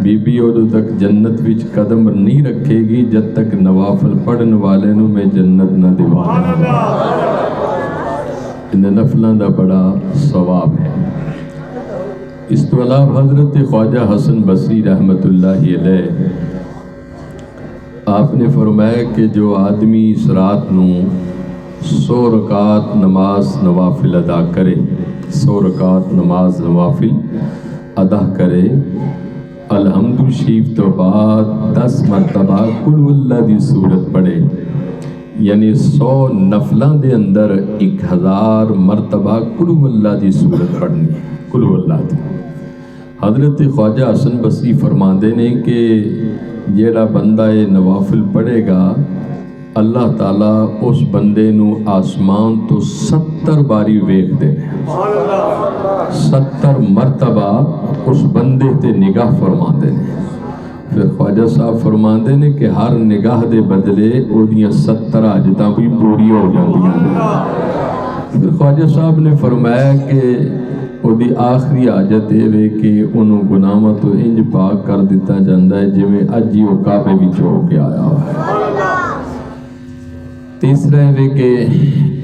بی بی ادو تک جنت وچ قدم نہیں رکھے گی جب تک نوافل پڑھن والے نو میں جنت نہ دیوانا۔ ان نفلاں دا بڑا ثواب ہے۔ اس تو علاوہ حضرت خواجہ حسن بصری رحمت اللہ علیہ آپ نے فرمایا کہ جو آدمی اس رات نو 100 رکعت نماز نوافل ادا کرے، 100 رکعت نماز نوافل ادا کرے، الحمد شریف تو بعد 10 مرتبہ قل اللہ دی سورت پڑھے، یعنی 100 نفلاں دے اندر 1000 مرتبہ قل اللہ دی سورت پڑھنی ہے، قل اللہ دی۔ حضرت خواجہ حسن بصری فرماندے نے کہ جیڑا بندہ یہ نوافل پڑھے گا اللہ تعالیٰ اس بندے نو آسمان تو 70 باری ویکھ دے، 70 مرتبہ اس بندے تے نگاہ فرماندے نے۔ پھر خواجہ صاحب فرماندے نے کہ ہر نگاہ دے بدلے او دیاں 70 حاجتاں بھی پوری ہو جاندیاں نے۔ پھر خواجہ صاحب نے فرمایا کہ او دی آخری حاجت یہ وے کہ انہوں گناہاں تو انج پاک کر دیتا جاندہ ہے جویں اج ہی او کعبے وچ ہو کے آیا ہے۔ تیسرا ہے کہ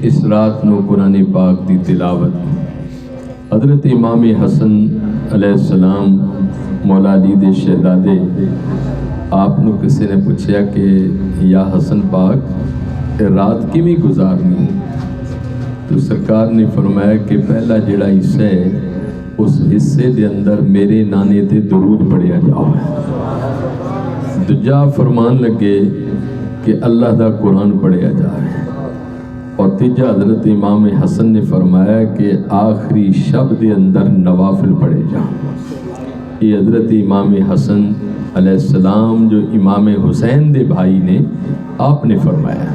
اس رات نو قرآن پاک دی تلاوت۔ حضرت امام حسن علیہ السلام مولا علی دے شہزادے آپ نو کسی نے پوچھا کہ یا حسن پاک رات کی بھی گزارنی؟ تو سرکار نے فرمایا کہ پہلا جڑا حصہ ہے اس حصے دے اندر میرے نانے تے درود پڑھیا جاؤ ہے، دجا فرمان لگے کہ اللہ دا قرآن پڑھیا جائے، اور تیجا حضرت امام حسن نے فرمایا کہ آخری شب دے اندر نوافل پڑھے جائیں۔ یہ حضرت امام حسن علیہ السلام جو امام حسین دے بھائی نے آپ نے فرمایا،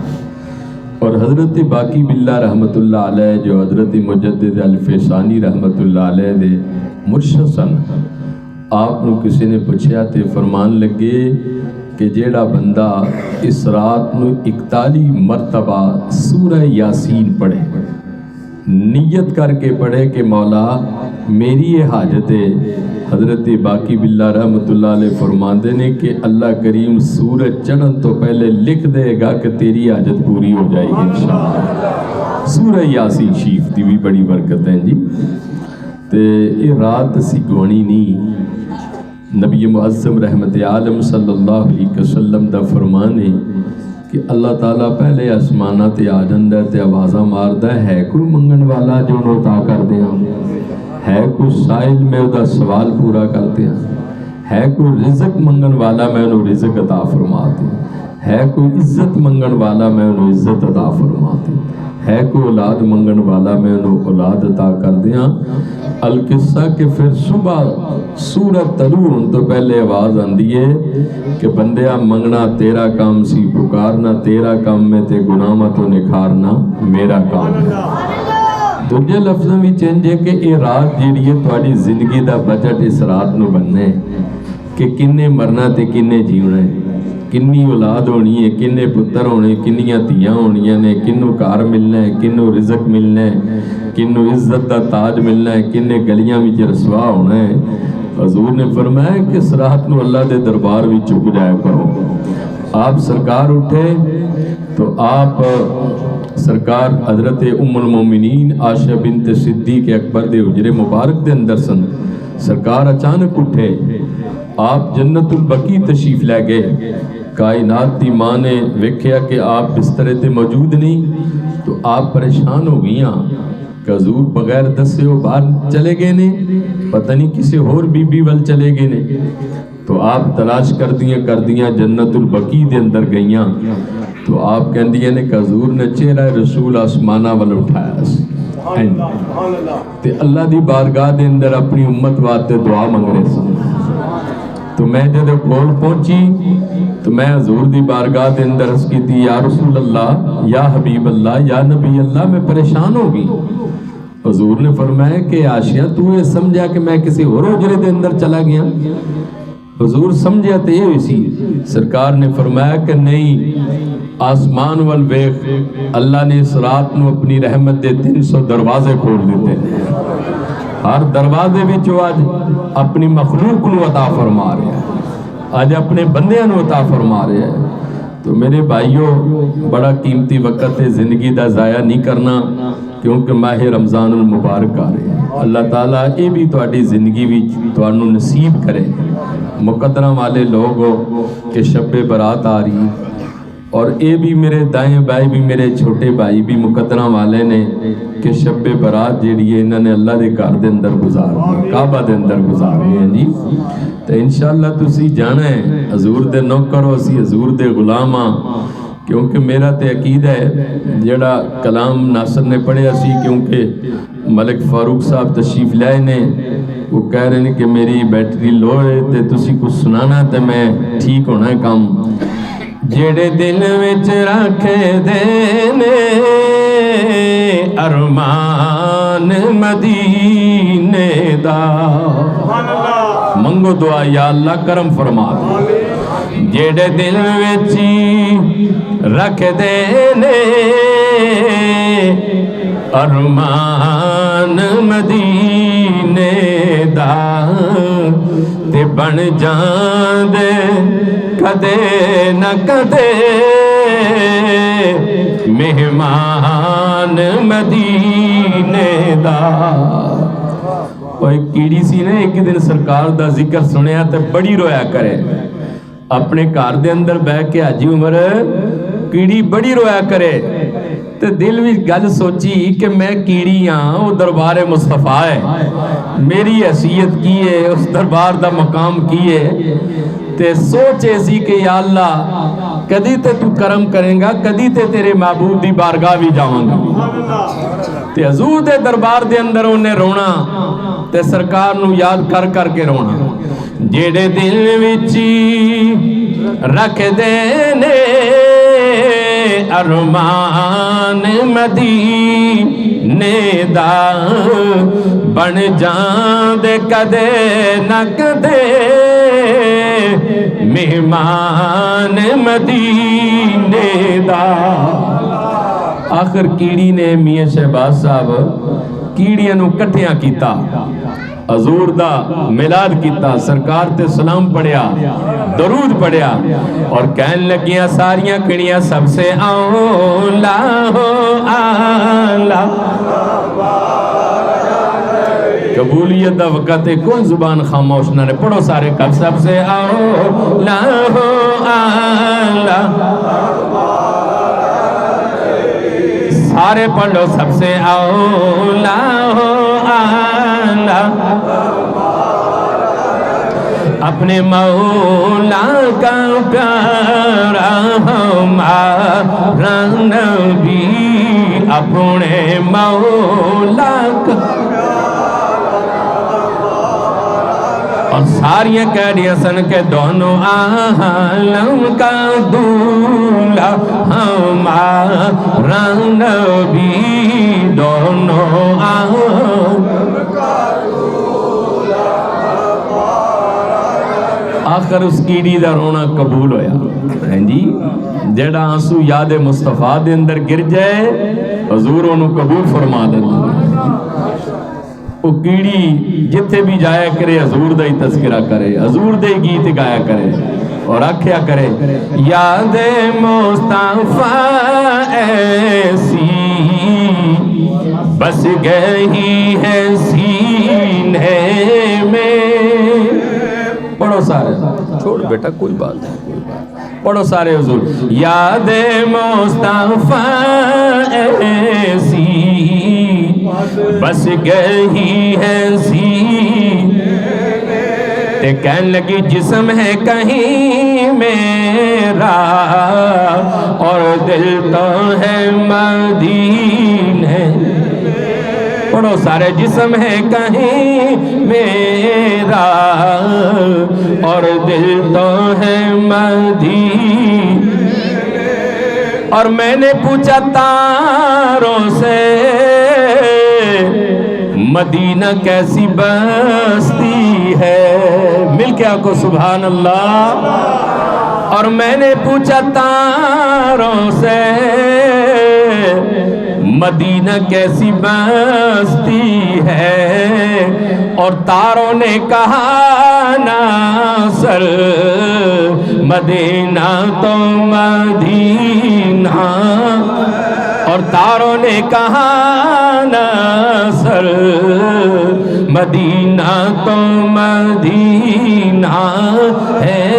اور حضرت باقی باللہ رحمت اللہ علیہ جو حضرت مجدد الفیسانی رحمت اللہ علیہ دے مرشد سن، آپ نو کسی نے پوچھیا تے فرمان لگے کہ جیڑا بندہ اس رات نو 41 مرتبہ سورہ یاسین پڑھے، نیت کر کے پڑھے کہ مولا میری یہ حاجت ہے، حضرت باقی باللہ رحمت اللہ علیہ فرماندے نے کہ اللہ کریم سورج چڑھن تو پہلے لکھ دے گا کہ تیری حاجت پوری ہو جائے گی انشاءاللہ۔ سورہ یاسین شریف دی بھی بڑی برکت ہے جی۔ تے یہ رات اسی گونی نہیں، نبی معظم رحمت عالم صلی اللہ علیہ وسلم دا فرمان ہے کہ اللہ تعالیٰ پہلے آسمانہ تے آ جاندہ تے آوازہ ماردہ ہے کوئی منگن والا جو انہوں عطا کر دیا، ہے کوئی سائل میں دا سوال پورا کر دیا، ہے کوئی رزق منگن والا میں انہوں رزق عطا فرما دیا، ہے کوئی عزت منگن والا میں انہوں عزت عطا فرما دیا، ہے کوئی اولاد منگن والا میں انہوں اولاد عطا کر دیا۔ القصہ کہ پھر صبح سورت طلوع ہون تو پہلے آواز آندی ہے کہ بندیا منگنا تیرا کام سی، پکارنا تیرا کام میں تے گناہ تو نکھارنا میرا کام ہے۔ دوجے لفظوں بھی چینج ہے کہ یہ رات جیڑی ہے تھوڑی زندگی دا بجٹ اس رات نو بننے کہ کنے مرنا تے کنے جیونا ہے، کنی اولاد ہونی ہے، کنے پتر ہونے، کنیاں تیاں ہونیاں نے، کنوں کار ملنا ہے، کنوں رزق ملنا ہے، کنوں عزت دا تاج ملنا ہے، کنے گلیاں وچ رسوا ہونا ہے۔ حضور نے فرمایا کہ اس رات نو اللہ دے دربار وچ جھک جایا کرو۔ آپ سرکار اٹھے تو آپ سرکار حضرت ام المومنین عائشہ بنت صدیق اکبر دے حجرے مبارک دے اندر سن، سرکار اچانک اٹھے، آپ جنت البقیع تشریف لے گئے، کائنات دی ماں نے ویکھیا کہ آپ بسترے تے موجود نہیں تو آپ پریشان ہو گئیاں کہ حضور بغیر دسے وہ باہر چلے گئے نے، پتہ نہیں کسی اور بی بی ول چلے گئے نے، تو آپ تلاش کر دیاں جنت البقیع دے اندر گئیاں تو آپ کہندیاں نے کہ حضور نے چہرہ رسول آسمانہ ول اٹھایا سی تے اللہ دی بارگاہ دے اندر اپنی امت واسطے دعا منگ رہے سن۔ تو میں جب کول پہنچی تو میں حضور دی بارگاہ دے اندر عرض کی تھی یا رسول اللہ، یا حبیب اللہ، یا نبی اللہ، میں پریشان ہو گئی۔ حضور نے فرمایا کہ عائشہ تو یہ سمجھا کہ میں کسی اور حجرے دے اندر چلا گیا؟ حضور سمجھا تے یہ ہوئی سی۔ سرکار نے فرمایا کہ نہیں، آسمان والویخ اللہ نے اس رات نو اپنی رحمت دے 300 دروازے کھول دیتے ہیں، ہر دروازے وچوں آج اپنی مخلوق نو عطا فرما رہے ہیں، آج اپنے بندیاں نو عطا فرما رہے ہیں۔ تو میرے بھائیوں، بڑا قیمتی وقت ہے، زندگی دا ضائع نہیں کرنا کیونکہ ماہ رمضان المبارک آ رہے ہیں۔ اللہ تعالیٰ یہ بھی تہاڈی زندگی وچ تانوں نصیب کرے، مقدرہ والے لوگ ہو کہ شب برات آ رہی، اور اے بھی میرے دائیں بھائی بھی میرے چھوٹے بھائی بھی مقدرہ والے نے کہ شب برات جیڑی ہے انہوں نے اللہ دے گھر دے اندر گزارنی، کعبہ دے اندر گزارنی ہے جی۔ تو انشاءاللہ تسی جانا ہے، حضور دے نوکر ہو، اسی حضور دے غلام ہاں، کیونکہ میرا تے عقیدہ ہے جڑا کلام ناصر نے پڑھیا سی، کیونکہ ملک فاروق صاحب تشریف لائے نے، وہ کہہ رہے ہیں کہ میری بیٹری لو ہے تے تسی کچھ سنانا تے میں ٹھیک ہونا ہے کام۔ جڑے دل وچ رکھے دینے ارمان مدینے دا، منگو دعا یا اللہ کرم فرما دے۔ جڑے دل وچ رکھ دینے ارمان مدینے دا، تے بن جاندے کدے نہ کدے مہمان مدینے دا۔ وہ ایک کیڑی سی نے ایک دن سرکار دا ذکر سنیا تے بڑی رویا کرے، اپنے گھر دے اندر بیٹھ کے حاجی عمر کیڑی بڑی رویا کرے تے دل وچ گل سوچی کہ میں کیڑی ہاں، وہ دربار مصطفیٰ ہے، میری حیثیت کی ہے، اس دربار دا مقام کی ہے، تے سوچے سی کہ یا اللہ کدی تے تو کرم کریں گا، کدی تے تیرے محبوب دی بارگاہ بھی جاواں گا۔ تے حضور دے دربار دے اندر انہیں رونا تے سرکار نو یاد کر کر کے رونا۔ جڑے دل وچی رکھ دینے ارمان مدینے دا بن جان دے کدے نہ کدے مہمان مدینے دا۔ آخر کیڑی نے میاں شہباز صاحب کیڑیاں نو کٹھیاں کیتا، حضور دا ملاد کیتا، سرکار تے سلام پڑھیا، درود پڑھیا، اور کہن لگیاں ساریاں کیڑیاں سب سے اولا ہو آلہ۔ قبولیت دا وقت ہے، کوئی زبان خاموش نہ رہے، پڑھو سارے کب سب سے اولا ہو آلہ، سارے پڑھ لو سب سے اولا ہو آلہ، اپنے مولا کا پیارا ہمارا نبی، اپنے مولا کا، اور ساریاں کہہ رہی سن کے دونوں عالم کا دولہ ہمارا نبی، دونوں عالم کا دولہ۔ آخر اس کیڑی دا رونا قبول ہویا، جی جڑا آنسو یاد مصطفیٰ دے اندر گر جائے حضور انہوں قبول فرما دے۔ وہ کیڑی جتھے بھی جایا کرے حضور دا ہی تذکرہ کرے، حضور دے گیت گایا کرے اور آکھیا کرے یاد مصطفیٰ ایسی بس گئی ہے سینے میں۔ پڑھو سارے، چھوڑ بیٹا کوئی بات نہیں، پڑھو سارے حضور، یاد مصطفیٰ ایسی بس گئی ہے تے کہنے لگی جسم ہے کہیں میرا اور دل تو ہے مدینے۔ پڑھو سارے، جسم ہے کہیں میرا اور دل تو ہے مدینے۔ اور میں نے پوچھا تاروں سے مدینہ کیسی بستی ہے، مل کے آقا سبحان اللہ۔ اور میں نے پوچھا تاروں سے مدینہ کیسی بستی ہے، اور تاروں نے کہا ناصر مدینہ تو مدینہ، اور تاروں نے کہا ناصر مدینہ تو مدینہ ہے،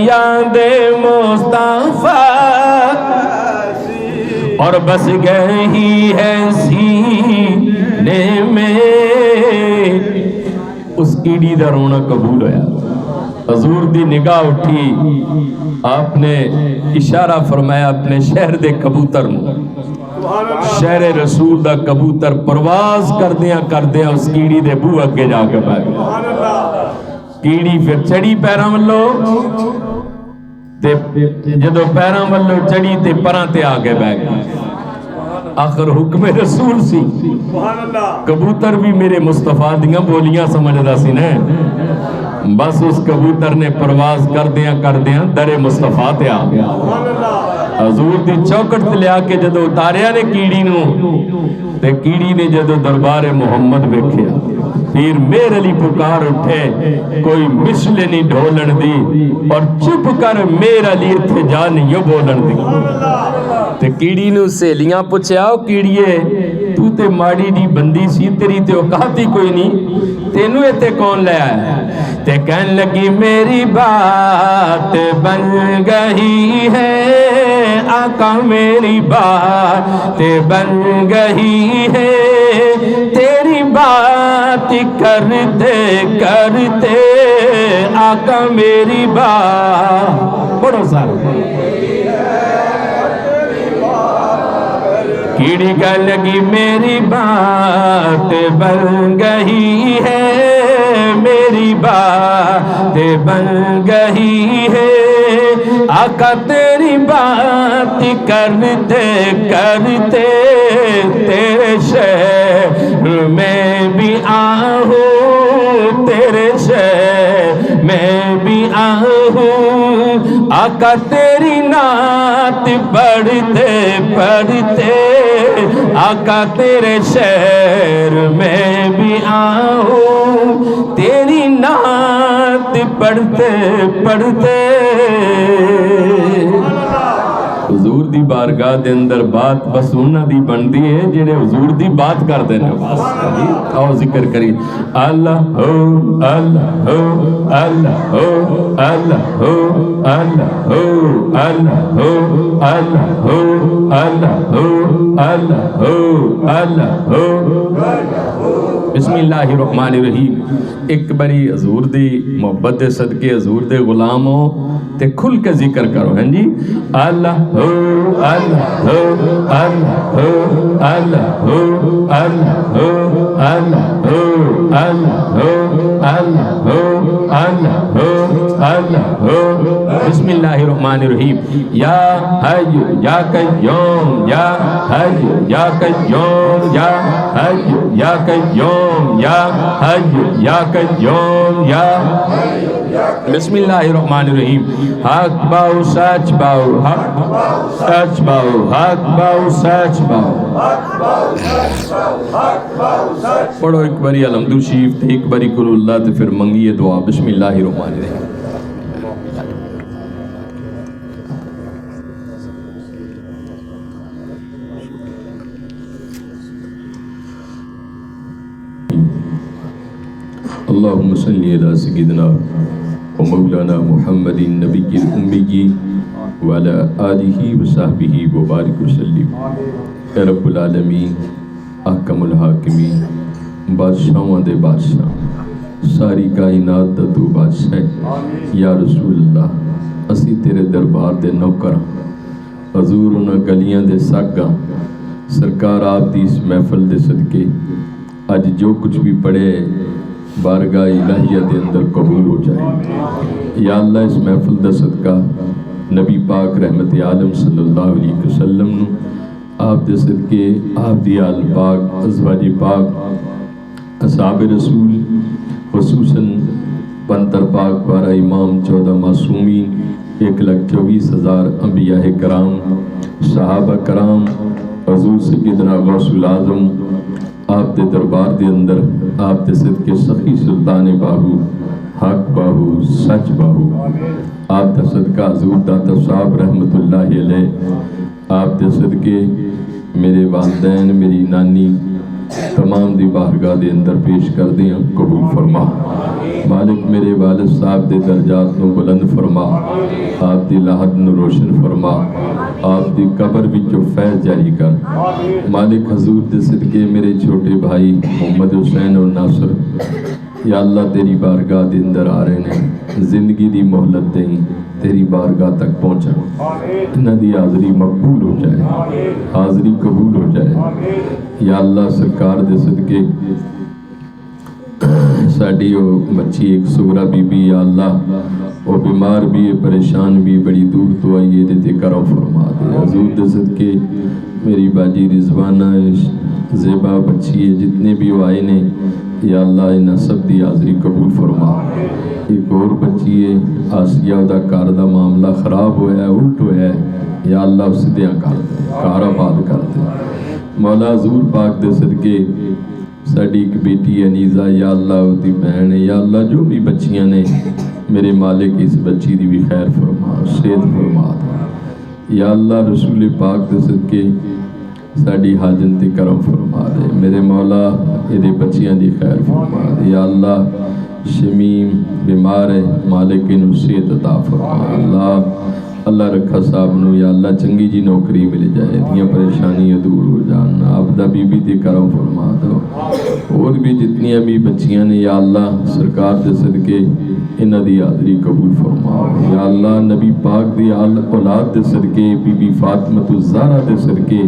یاد مصطفیٰ اور بس گئی ہے سینے میں۔ اس کیڑی دا رونا قبول ہویا، حضور دی نگاہ اٹھی، آپ نے اشارہ فرمایا اپنے شہر دے کبوتر نو، شہر رسول دا کبوتر پرواز کردیاں اس کیڑی دے بو اگے جا کے بیٹھ گیا۔ کیڑی پھر چڑی پیراں ولو، تے جدو پیراں ولو چڑی تے پراں تے آگے بیٹھ گیا۔ آخر حکم رسول سی، کبوتر بھی میرے مصطفیٰ دیاں بولیاں سمجھدا سی نا، بس اس کبوتر نے پرواز کردیاں در مصطفیٰ تے آ گیا۔ حضور دی چوکٹ تے لیا کے جدو اتاریا نے کیڑی نو، تے کیڑی نے جدو دربار محمد ویکھیا، پیر میر علی پکار اٹھے کوئی مثل نہیں ڈھولن دی، اور چپ کر میر علی اتھے جا نہیں بولن دی۔ تے کیڑی نو سہیلیاں پوچھیا، او کیڑیے تو تے ماڑی دی بندی سی، تیری تے اوقاتی کوئی نہیں، تینوں ایتھے کون لے آیا؟ تے کہنے لگی میری بات بن گئی ہے آقا، میری بات بن گئی ہے، تیری بات کرتے کرتے آقا میری بات۔ پڑھو سارے، کیڑی کہنے لگی میری بات بن گئی ہے، میری باتیں بن گئی ہے آقا تیری بات کرتے کرتے تیرے شہر میں بھی آؤں تیرے شہر میں بھی آؤں آقا تیری نعت پڑھتے پڑھتے آقا تیرے شہر میں بھی آؤں تیری نعت پڑھتے پڑھتے حضور دی بارگاہ دے اندر بات بس انہاں دی بندی ہے جڑے حضور دی بات کردے نے بس آؤ ذکر کری اللہ ہو اللہ ہو اللہ ہو اللہ ہو اللہ ہو اللہ ہو اللہ ہو اللہ ہو اللہ ہو اللہ ہو بسم اللہ الرحمن الرحیم ایک باری حضور دی محبت دے صدقے حضور دے غلاموں تے کھل کے ذکر کرو ہیں جی اللہ ہو اللہ ہو اللہ ہو اللہ ہو اللہ ہو اللہ ہو اللہ ہو اللہ ہو اللہ ہو اللہ ہو بسم اللہ الرحمن الرحیم یا حی یا قیوم یا حی یا قیوم یا حی یا قیوم یا حی یا قیوم یا بسم اللہ الرحمن الرحیم حق باؤ سچ باؤ حق سچ باؤ حق باؤ سچ باؤ پڑھو ایک باری الحمد شریف تے ایک باری قل اللہ تے پھر منگیے دعا بسم اللہ الرحمن الرحیم اللہم صلی علی سیدنا و مولانا محمد النبی الأمی وعلی آلہ و صحبہ وبارک وسلم اے رب العالمین احکم الحاکمین بادشاہوں دے بادشاہ ساری کائنات دا تو بادشاہ ہے یا رسول اللہ اسی تیرے دربار دے نوکر حضور انہاں گلیاں دے ساگاں سرکار آپ دی اس محفل دے صدقے آج جو کچھ بھی پڑھے بارگاہ الہیہ دے اندر قبول ہو جائے یا اللہ اس محفل دا صدقہ نبی پاک رحمت عالم صلی اللہ علیہ وسلم نو آپ دے صدقے آپ دی آل پاک ازواج پاک اصحاب رسول خصوصاً پنتر پاک بارہ امام 14 معصومین 1,24,000 انبیاء کرام صحابہ کرام حضور سیدنا غوث العظم آپ دے دربار دے اندر آپ دے صدقے سخی سلطان باہو حق باہو سچ باہو آپ دے صدقہ حضور داتا صاحب رحمت اللہ علیہ آپ دے صدقے میرے والدین میری نانی تمام دی بارگاہ دے اندر پیش کر دیں قبول فرما مالک میرے والد صاحب دے درجات نو بلند فرما آپ دی لاحت نو روشن فرما آپ دی قبر وچوں فیض جاری کر مالک حضور دے صدقے میرے چھوٹے بھائی محمد حسین اور ناصر یا اللہ تیری بارگاہ دے اندر آ رہے ہیں زندگی دی مہلت دیں تیری بارگاہ تک پہنچا انہاں دی حاضری مقبول ہو جائے حاضری قبول ہو جائے یا اللہ سرکار دے صدقے ساڑی وہ بچی ایک سغرا بی بی یا اللہ وہ بیمار بھی ہے پریشان بھی بڑی دور تو آئیے دیتے کرم فرما دے حضور دے صدقے میری باجی رضوانہ زیبا بچی ہے جتنے بھی وہ آئے نے یا اللہ انہاں سب دی حاضری قبول فرما ایک اور بچی ہے آسیہ دا کار دا معاملہ خراب ہوا ہے الٹ ہوا ہے یا اللہ اس دیاں کر دے کار آباد کر دے مولا حضور پاک دے صدقے ساڑی ایک بیٹی انیزہ یا اللہ وہ دی بہن ہے یا اللہ جو بھی بچیاں نے میرے مالک اس بچی دی بھی خیر فرما صحت فرما دے یا اللہ رسول پاک دے صدقے ساڑی حاجن تے کرم فرما دے میرے مولا یہ بچیاں دی خیر فرما دے یا اللہ شمیم بیمار ہے مالک انہوں صحت عطا فرما اللہ رکھا صاحب نو یا اللہ چنگی جی نوکری مل جائے دیاں پریشانیاں دور ہو جان آپ دا بی بی دی کرم فرما دو اور بھی جتنی بھی بچیاں نے یا اللہ سرکار دے صدقے انہاں دی حاضری قبول فرما یا اللہ نبی پاک دی اولاد دے صدقے بی بی فاطمہ الزہرا دے صدقے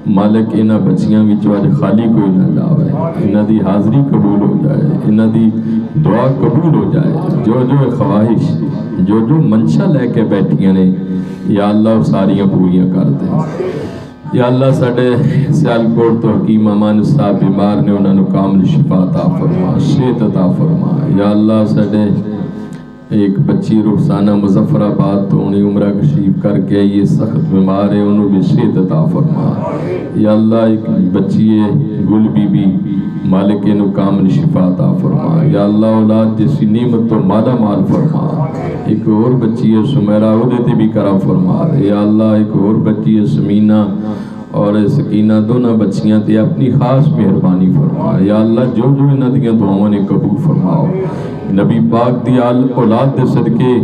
مالک انہاں بچیاں وچوں اج خالی کوئی نہ جاوے، انہاں دی حاضری قبول ہو جائے، انہاں دی دعا قبول ہو جائے، جو خواہش جو منشا لے کے بیٹھیاں نے یا اللہ ساریاں پوریاں کر دے۔ یا اللہ ساڈے سیالکوٹ تو حکیم امان صاحب بیمار نے، انہاں نوں کامل شفا عطا فرما، صحت عطا فرما۔ یا اللہ ساڈے ایک بچی رخسانہ مظفر آباد تو انہیں عمرہ کشیف کر کے یہ سخت بیمار ہے، انہوں بھی صحت عطا فرما۔ یا اللہ ایک بچی ہے گل بی بی، مالک انہوں کامل شفا عطا فرما۔ یا اللہ اولاد جیسی نعمت تو مالا مال فرما۔ ایک اور بچی ہے سمیرہ، عہدے تے بھی کرم فرما۔ یا اللہ ایک اور بچی ہے سمینہ اور سکینہ، دونوں بچیاں تے اپنی خاص مہربانی فرما۔ یا اللہ جو انہاں دیاں دعاواں نے قبول فرماؤ، نبی پاک دی اولاد دے صدقے۔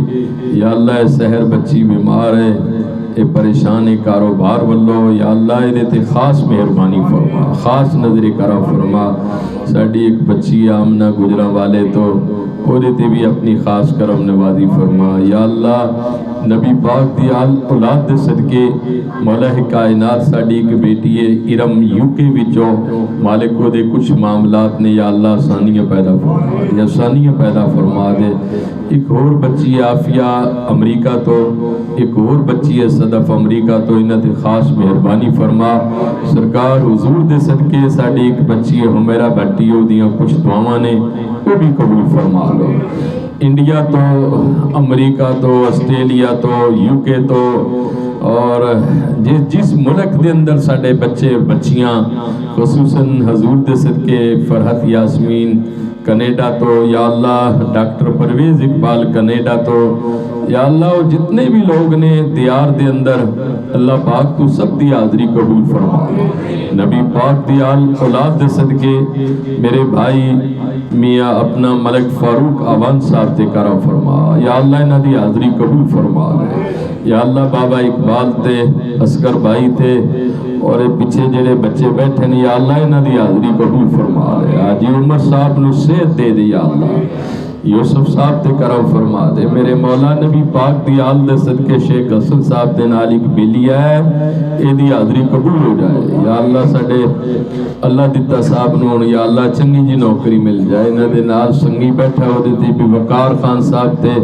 یا اللہ سحر بچی بیمار ہے، اے پریشان ہے کاروبار والو، یا اللہ اے تے خاص مہربانی فرما، خاص نظر کرم فرما۔ ساڈی ایک بچی آمنہ گجراں والے تو اودے تے بھی اپنی خاص کرم نوازی فرما۔ یا اللہ نبی پاک دی اولاد دے صدقے مولا کائنات ساڈی ایک بیٹی ہے ارم یو کے وچوں، مالک کو دے کچھ معاملات نے یا اللہ آسانیاں پیدا فرما، یا آسانیاں پیدا فرما دے۔ ایک اور بچی ہے عافیہ امریکہ تو، ایک اور بچی ہے صدف امریکہ تو، انہاں تے خاص مہربانی فرما۔ سرکار حضور دے صدقے ساڈی ایک بچی ہے حمیرہ بھٹی، او دیاں کچھ دعاواں نے وہ بھی قبول فرما لو۔ انڈیا تو، امریکہ تو، آسٹریلیا تو، یو کے تو، اور جس ملک دے اندر ساڈے بچے بچیاں خصوصاً حضور دے صدقے فرحت یاسمین کینیڈا تو، یا اللہ ڈاکٹر پرویز اقبال کینیڈا تو، یا اللہ جتنے بھی لوگ نے دیار دے اندر، اللہ پاک تو سب دی حاضری قبول فرما۔ نبی پاک دی اولاد دے صدقے میرے بھائی میاں اپنا ملک فاروق آوان صاحب تے کرم فرما۔ یا اللہ انہاں دی حاضری قبول فرما رہے۔ یا اللہ بابا اقبال تے اصغر بھائی تے اور پیچھے جڑے بچے بیٹھے ہیں، یا اللہ انہاں دی حاضری قبول فرما رہے۔ حاجی عمر صاحب نو صحت دے دے، یا اللہ یوسف صاحب تے کرم فرما دے۔ میرے مولا نبی پاک دی آل دے صدقے شیخ حسن صاحب دے نال ایک بیلی ہے، اے دی حاضری قبول ہو جائے۔ یا اللہ ساڈے اللہ دتا صاحب نو یا اللہ چنگی جی نوکری مل جائے، انہاں دے نال سنگی بیٹھا ہو دے بھی وقار خان صاحب تے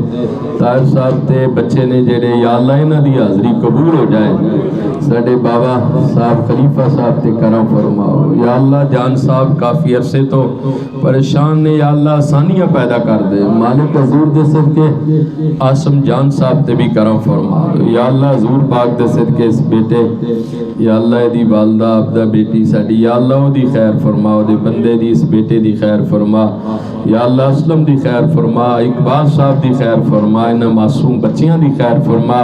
طاہر صاحب تے بچے نے جڑے، یا اللہ انہاں دی حاضری قبول ہو جائے۔ ساڈے بابا صاحب خلیفہ صاحب تے کرم فرماؤ۔ یا اللہ جان صاحب کافی عرصے تو پریشان نے، یا اللہ آسانیاں پیدا کر دے۔ مالک حضور دے صدقے آسم جان صاحب تے بھی کرم فرما دو۔ یا اللہ حضور پاک دے صدقے اس بیٹے، یا اللہ دی والدہ عبدہ بیٹی ساڈی، یا اللہ او دی خیر فرما، او دے بندے دی اس بیٹے دی خیر فرما۔ یا اللہ اسلم دی خیر فرما، اقبال صاحب دی خیر فرما، انہاں معصوم بچیاں دی خیر فرما،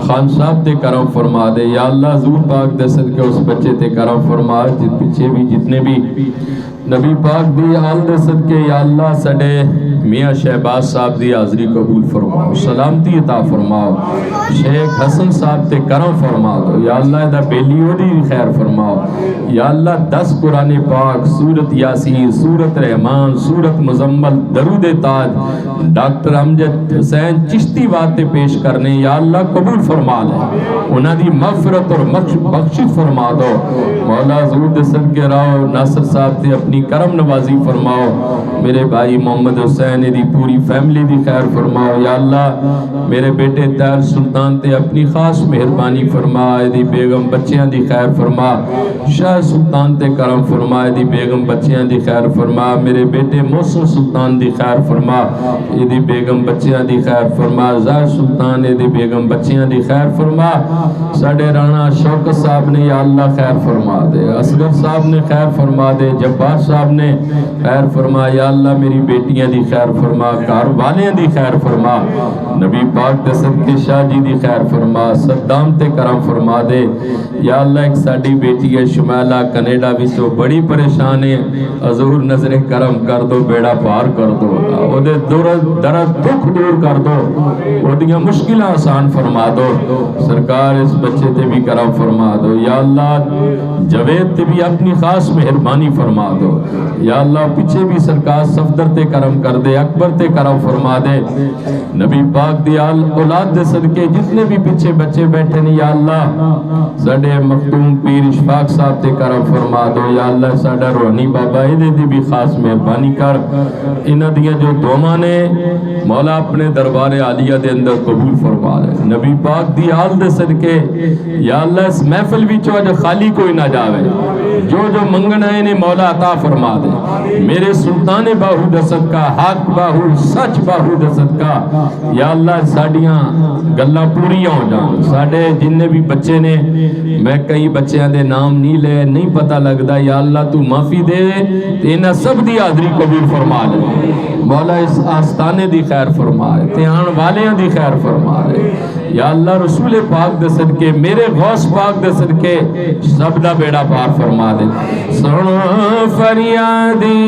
خان صاحب تے کرم فرما دے۔ یا اللہ حضور پاک دے صدقے اس بچے تے کرم فرما، جت پیچھے بھی جتنے بھی نبی پاک دی آل دے صدقے، یا اللہ ساڈے میاں شہباز صاحب دی حاضری قبول فرماؤ، سلامتی عطا فرماؤ۔ شیخ حسن صاحب تے کرم فرما دو، یا اللہ دا بیلی او دی خیر فرماؤ۔ یا اللہ 10 قرآن پاک، سورت یاسین، سورت رحمان، سورت مزمل، درود تاج ڈاکٹر امجد حسین چشتی واسطے پیش کرنے، یا اللہ قبول فرما لے، انہاں دی مغفرت اور بخشش فرما دو۔ مولا حضور دے صدقے راو ناصر صاحب تے اپنی کرم نوازی فرماؤ۔ میرے بھائی محمد حسین دی پوری فیملی دی خیر فرماؤ۔ یا اللہ میرے بیٹے طاہر سلطان تے اپنی خاص مہربانی فرما، دی بیگم بچیاں دی خیر فرما۔ شاہ سلطان تے کرم فرما، دی بیگم بچیاں دی خیر فرما۔ میرے بیٹے محسن سلطان دی خیر فرما، دی بیگم بچیاں دی خیر فرما۔ زاہد سلطان دی بیگم بچیاں دی خیر فرما۔ ساڈے رانا شوکت صاحب نے یا اللہ خیر فرما دے، اصغر صاحب نے خیر فرما دے، جبار صاحب نے خیر فرما۔ یا اللہ میری بیٹیاں دی خیر فرما، گھر والیاں دی خیر فرما، نبی پاک دے صدقے شاہ جی دی خیر فرما، صدام تے کرم فرما دے۔ یا اللہ ایک ساڈی بیٹی ہے شمالہ کینیڈا وچوں بڑی پریشان ہے، حضور نظر کرم کر دو، بیڑا پار کر دو، او دے درد دکھ دور کر دو، او دیاں مشکلاں آسان فرما دو۔ سرکار اس بچے تے بھی کرم فرما دو۔ یا اللہ جوید تے بھی اپنی خاص مہربانی فرما دو۔ یا اللہ پیچھے بھی سرکار صفدر تے کرم کر دے، اکبر تے کرم فرما دے، نبی پاک دی اولاد دے صدقے جتنے بھی پیچھے بچے بیٹھے نہیں یا اللہ ساڈے مختوم پیر اشفاق صاحب تے کرم فرما دو یا اللہ، ساڈا روحانی بابا ایدے دی بھی خاص مہربانی کر، انہاں دیاں جو دعاواں نے مولا اپنے دربار عالیہ دے اندر قبول فرما لے، نبی پاک دی آل دے صدقے یا اللہ اس محفل وچوں اج خالی کوئی نہ جاوے، جو منگنا ہے انہیں مولا عطا فرما دے، میرے سلطان باہو دا صدقہ، حق باہو سچ باہو دا صدقہ یا اللہ ساڑیاں گلاں پوریاں ہو جان، ساڑے جننے بھی بچے نے میں کئی بچیاں دے نام نہیں لے نہیں پتہ لگدا یا اللہ تو معافی دے تے انہاں سب دی حاضری قبول فرما لے، مولا اس آستانے دی خیر فرما لے تے آن والیاں دی خیر فرما لے یا اللہ، رسول پاک دے صدقے میرے غوث پاک دے صدقے سب دا بیڑا پار فرما دے، سن فریادی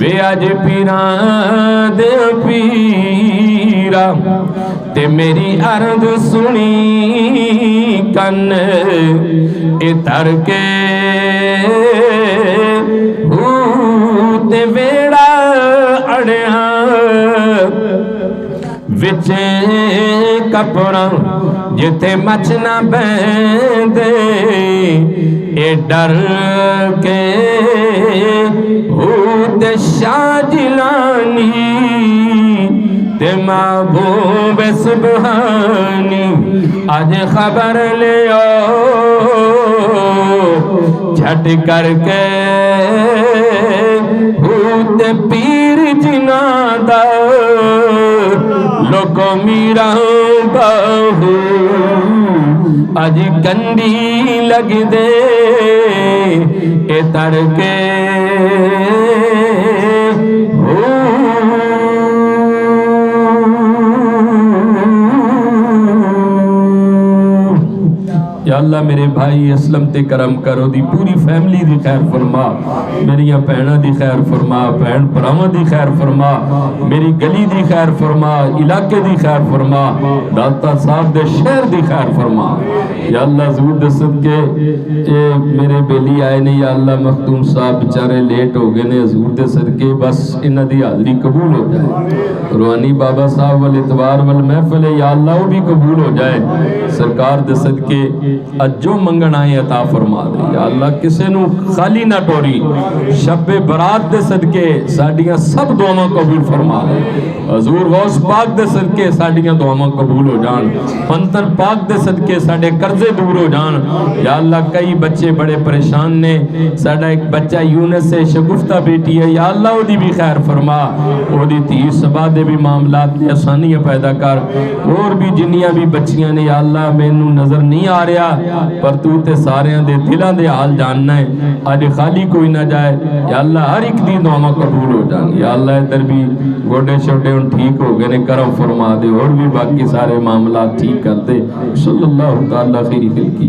وے اج پیران دے پیرا تے میری عرض سنی کن اے تر کے تے ویڑا اڑیاں وچے کپڑا جتے مچ نہ بیندے اے ڈر کے تے شاہ جیلانی تے محبوب سبحانی آج خبر لے جھٹ کر کے تے پیر جناں دا لوکو میرا باہو اج کنڈی لگ دے اے تر کے یا اللہ میرے بھائی اسلم تے کرم کرو دی پوری فیملی دی خیر فرما، میری بہناں دی خیر فرما، بہن بھراواں دی خیر فرما، میری گلی دی خیر فرما، علاقے دی خیر فرما، داتا صاحب دے شہر دی خیر فرما یا اللہ، حضور دے صدقے اے میرے بیلی آئے نے یا اللہ، مختوم صاحب بیچارے لیٹ ہو گئے نے، حضور دے صدقے بس انہاں دی حاضری قبول ہو جائے، روحانی بابا صاحب والاتوار والمحفل یا اللہ وہ بھی قبول ہو جائے، سرکار دے صدقے اج جو منگن آئے عطا فرما دے یا اللہ، کسے نو خالی نہ ٹوری، شب برات دے صدقے ساڑیاں سب دعاواں قبول فرما دے، حضور غوث پاک دے صدقے ساڑیاں دعاواں قبول ہو جان، پنتر پاک دے صدقے ساڑے قرضے دور ہو جان یا اللہ، کئی بچے بڑے پریشان نے، ساڑا ایک بچہ یونس سے شگفتہ بیٹی ہے یا اللہ وہ دی بھی خیر فرما، وہ دی تیر سبا دے بھی معاملات نے آسانیاں پیدا کر، اور بھی جنیاں بھی بچیاں نے یا اللہ میں نو نظر نہیں آ رہا پر تو تے سارے دے دلان دے حال جاننا ہے، آج خالی کوئی نہ جائے یا اللہ، ہر ایک دی دعاواں قبول ہو جان یا اللہ، ادھر بھی گوڑے چھوٹے ان ٹھیک ہو گئے نے، کرم فرما دے، اور بھی باقی سارے معاملات ٹھیک کر دے، صلی اللہ تعالیٰ خیری خلقی.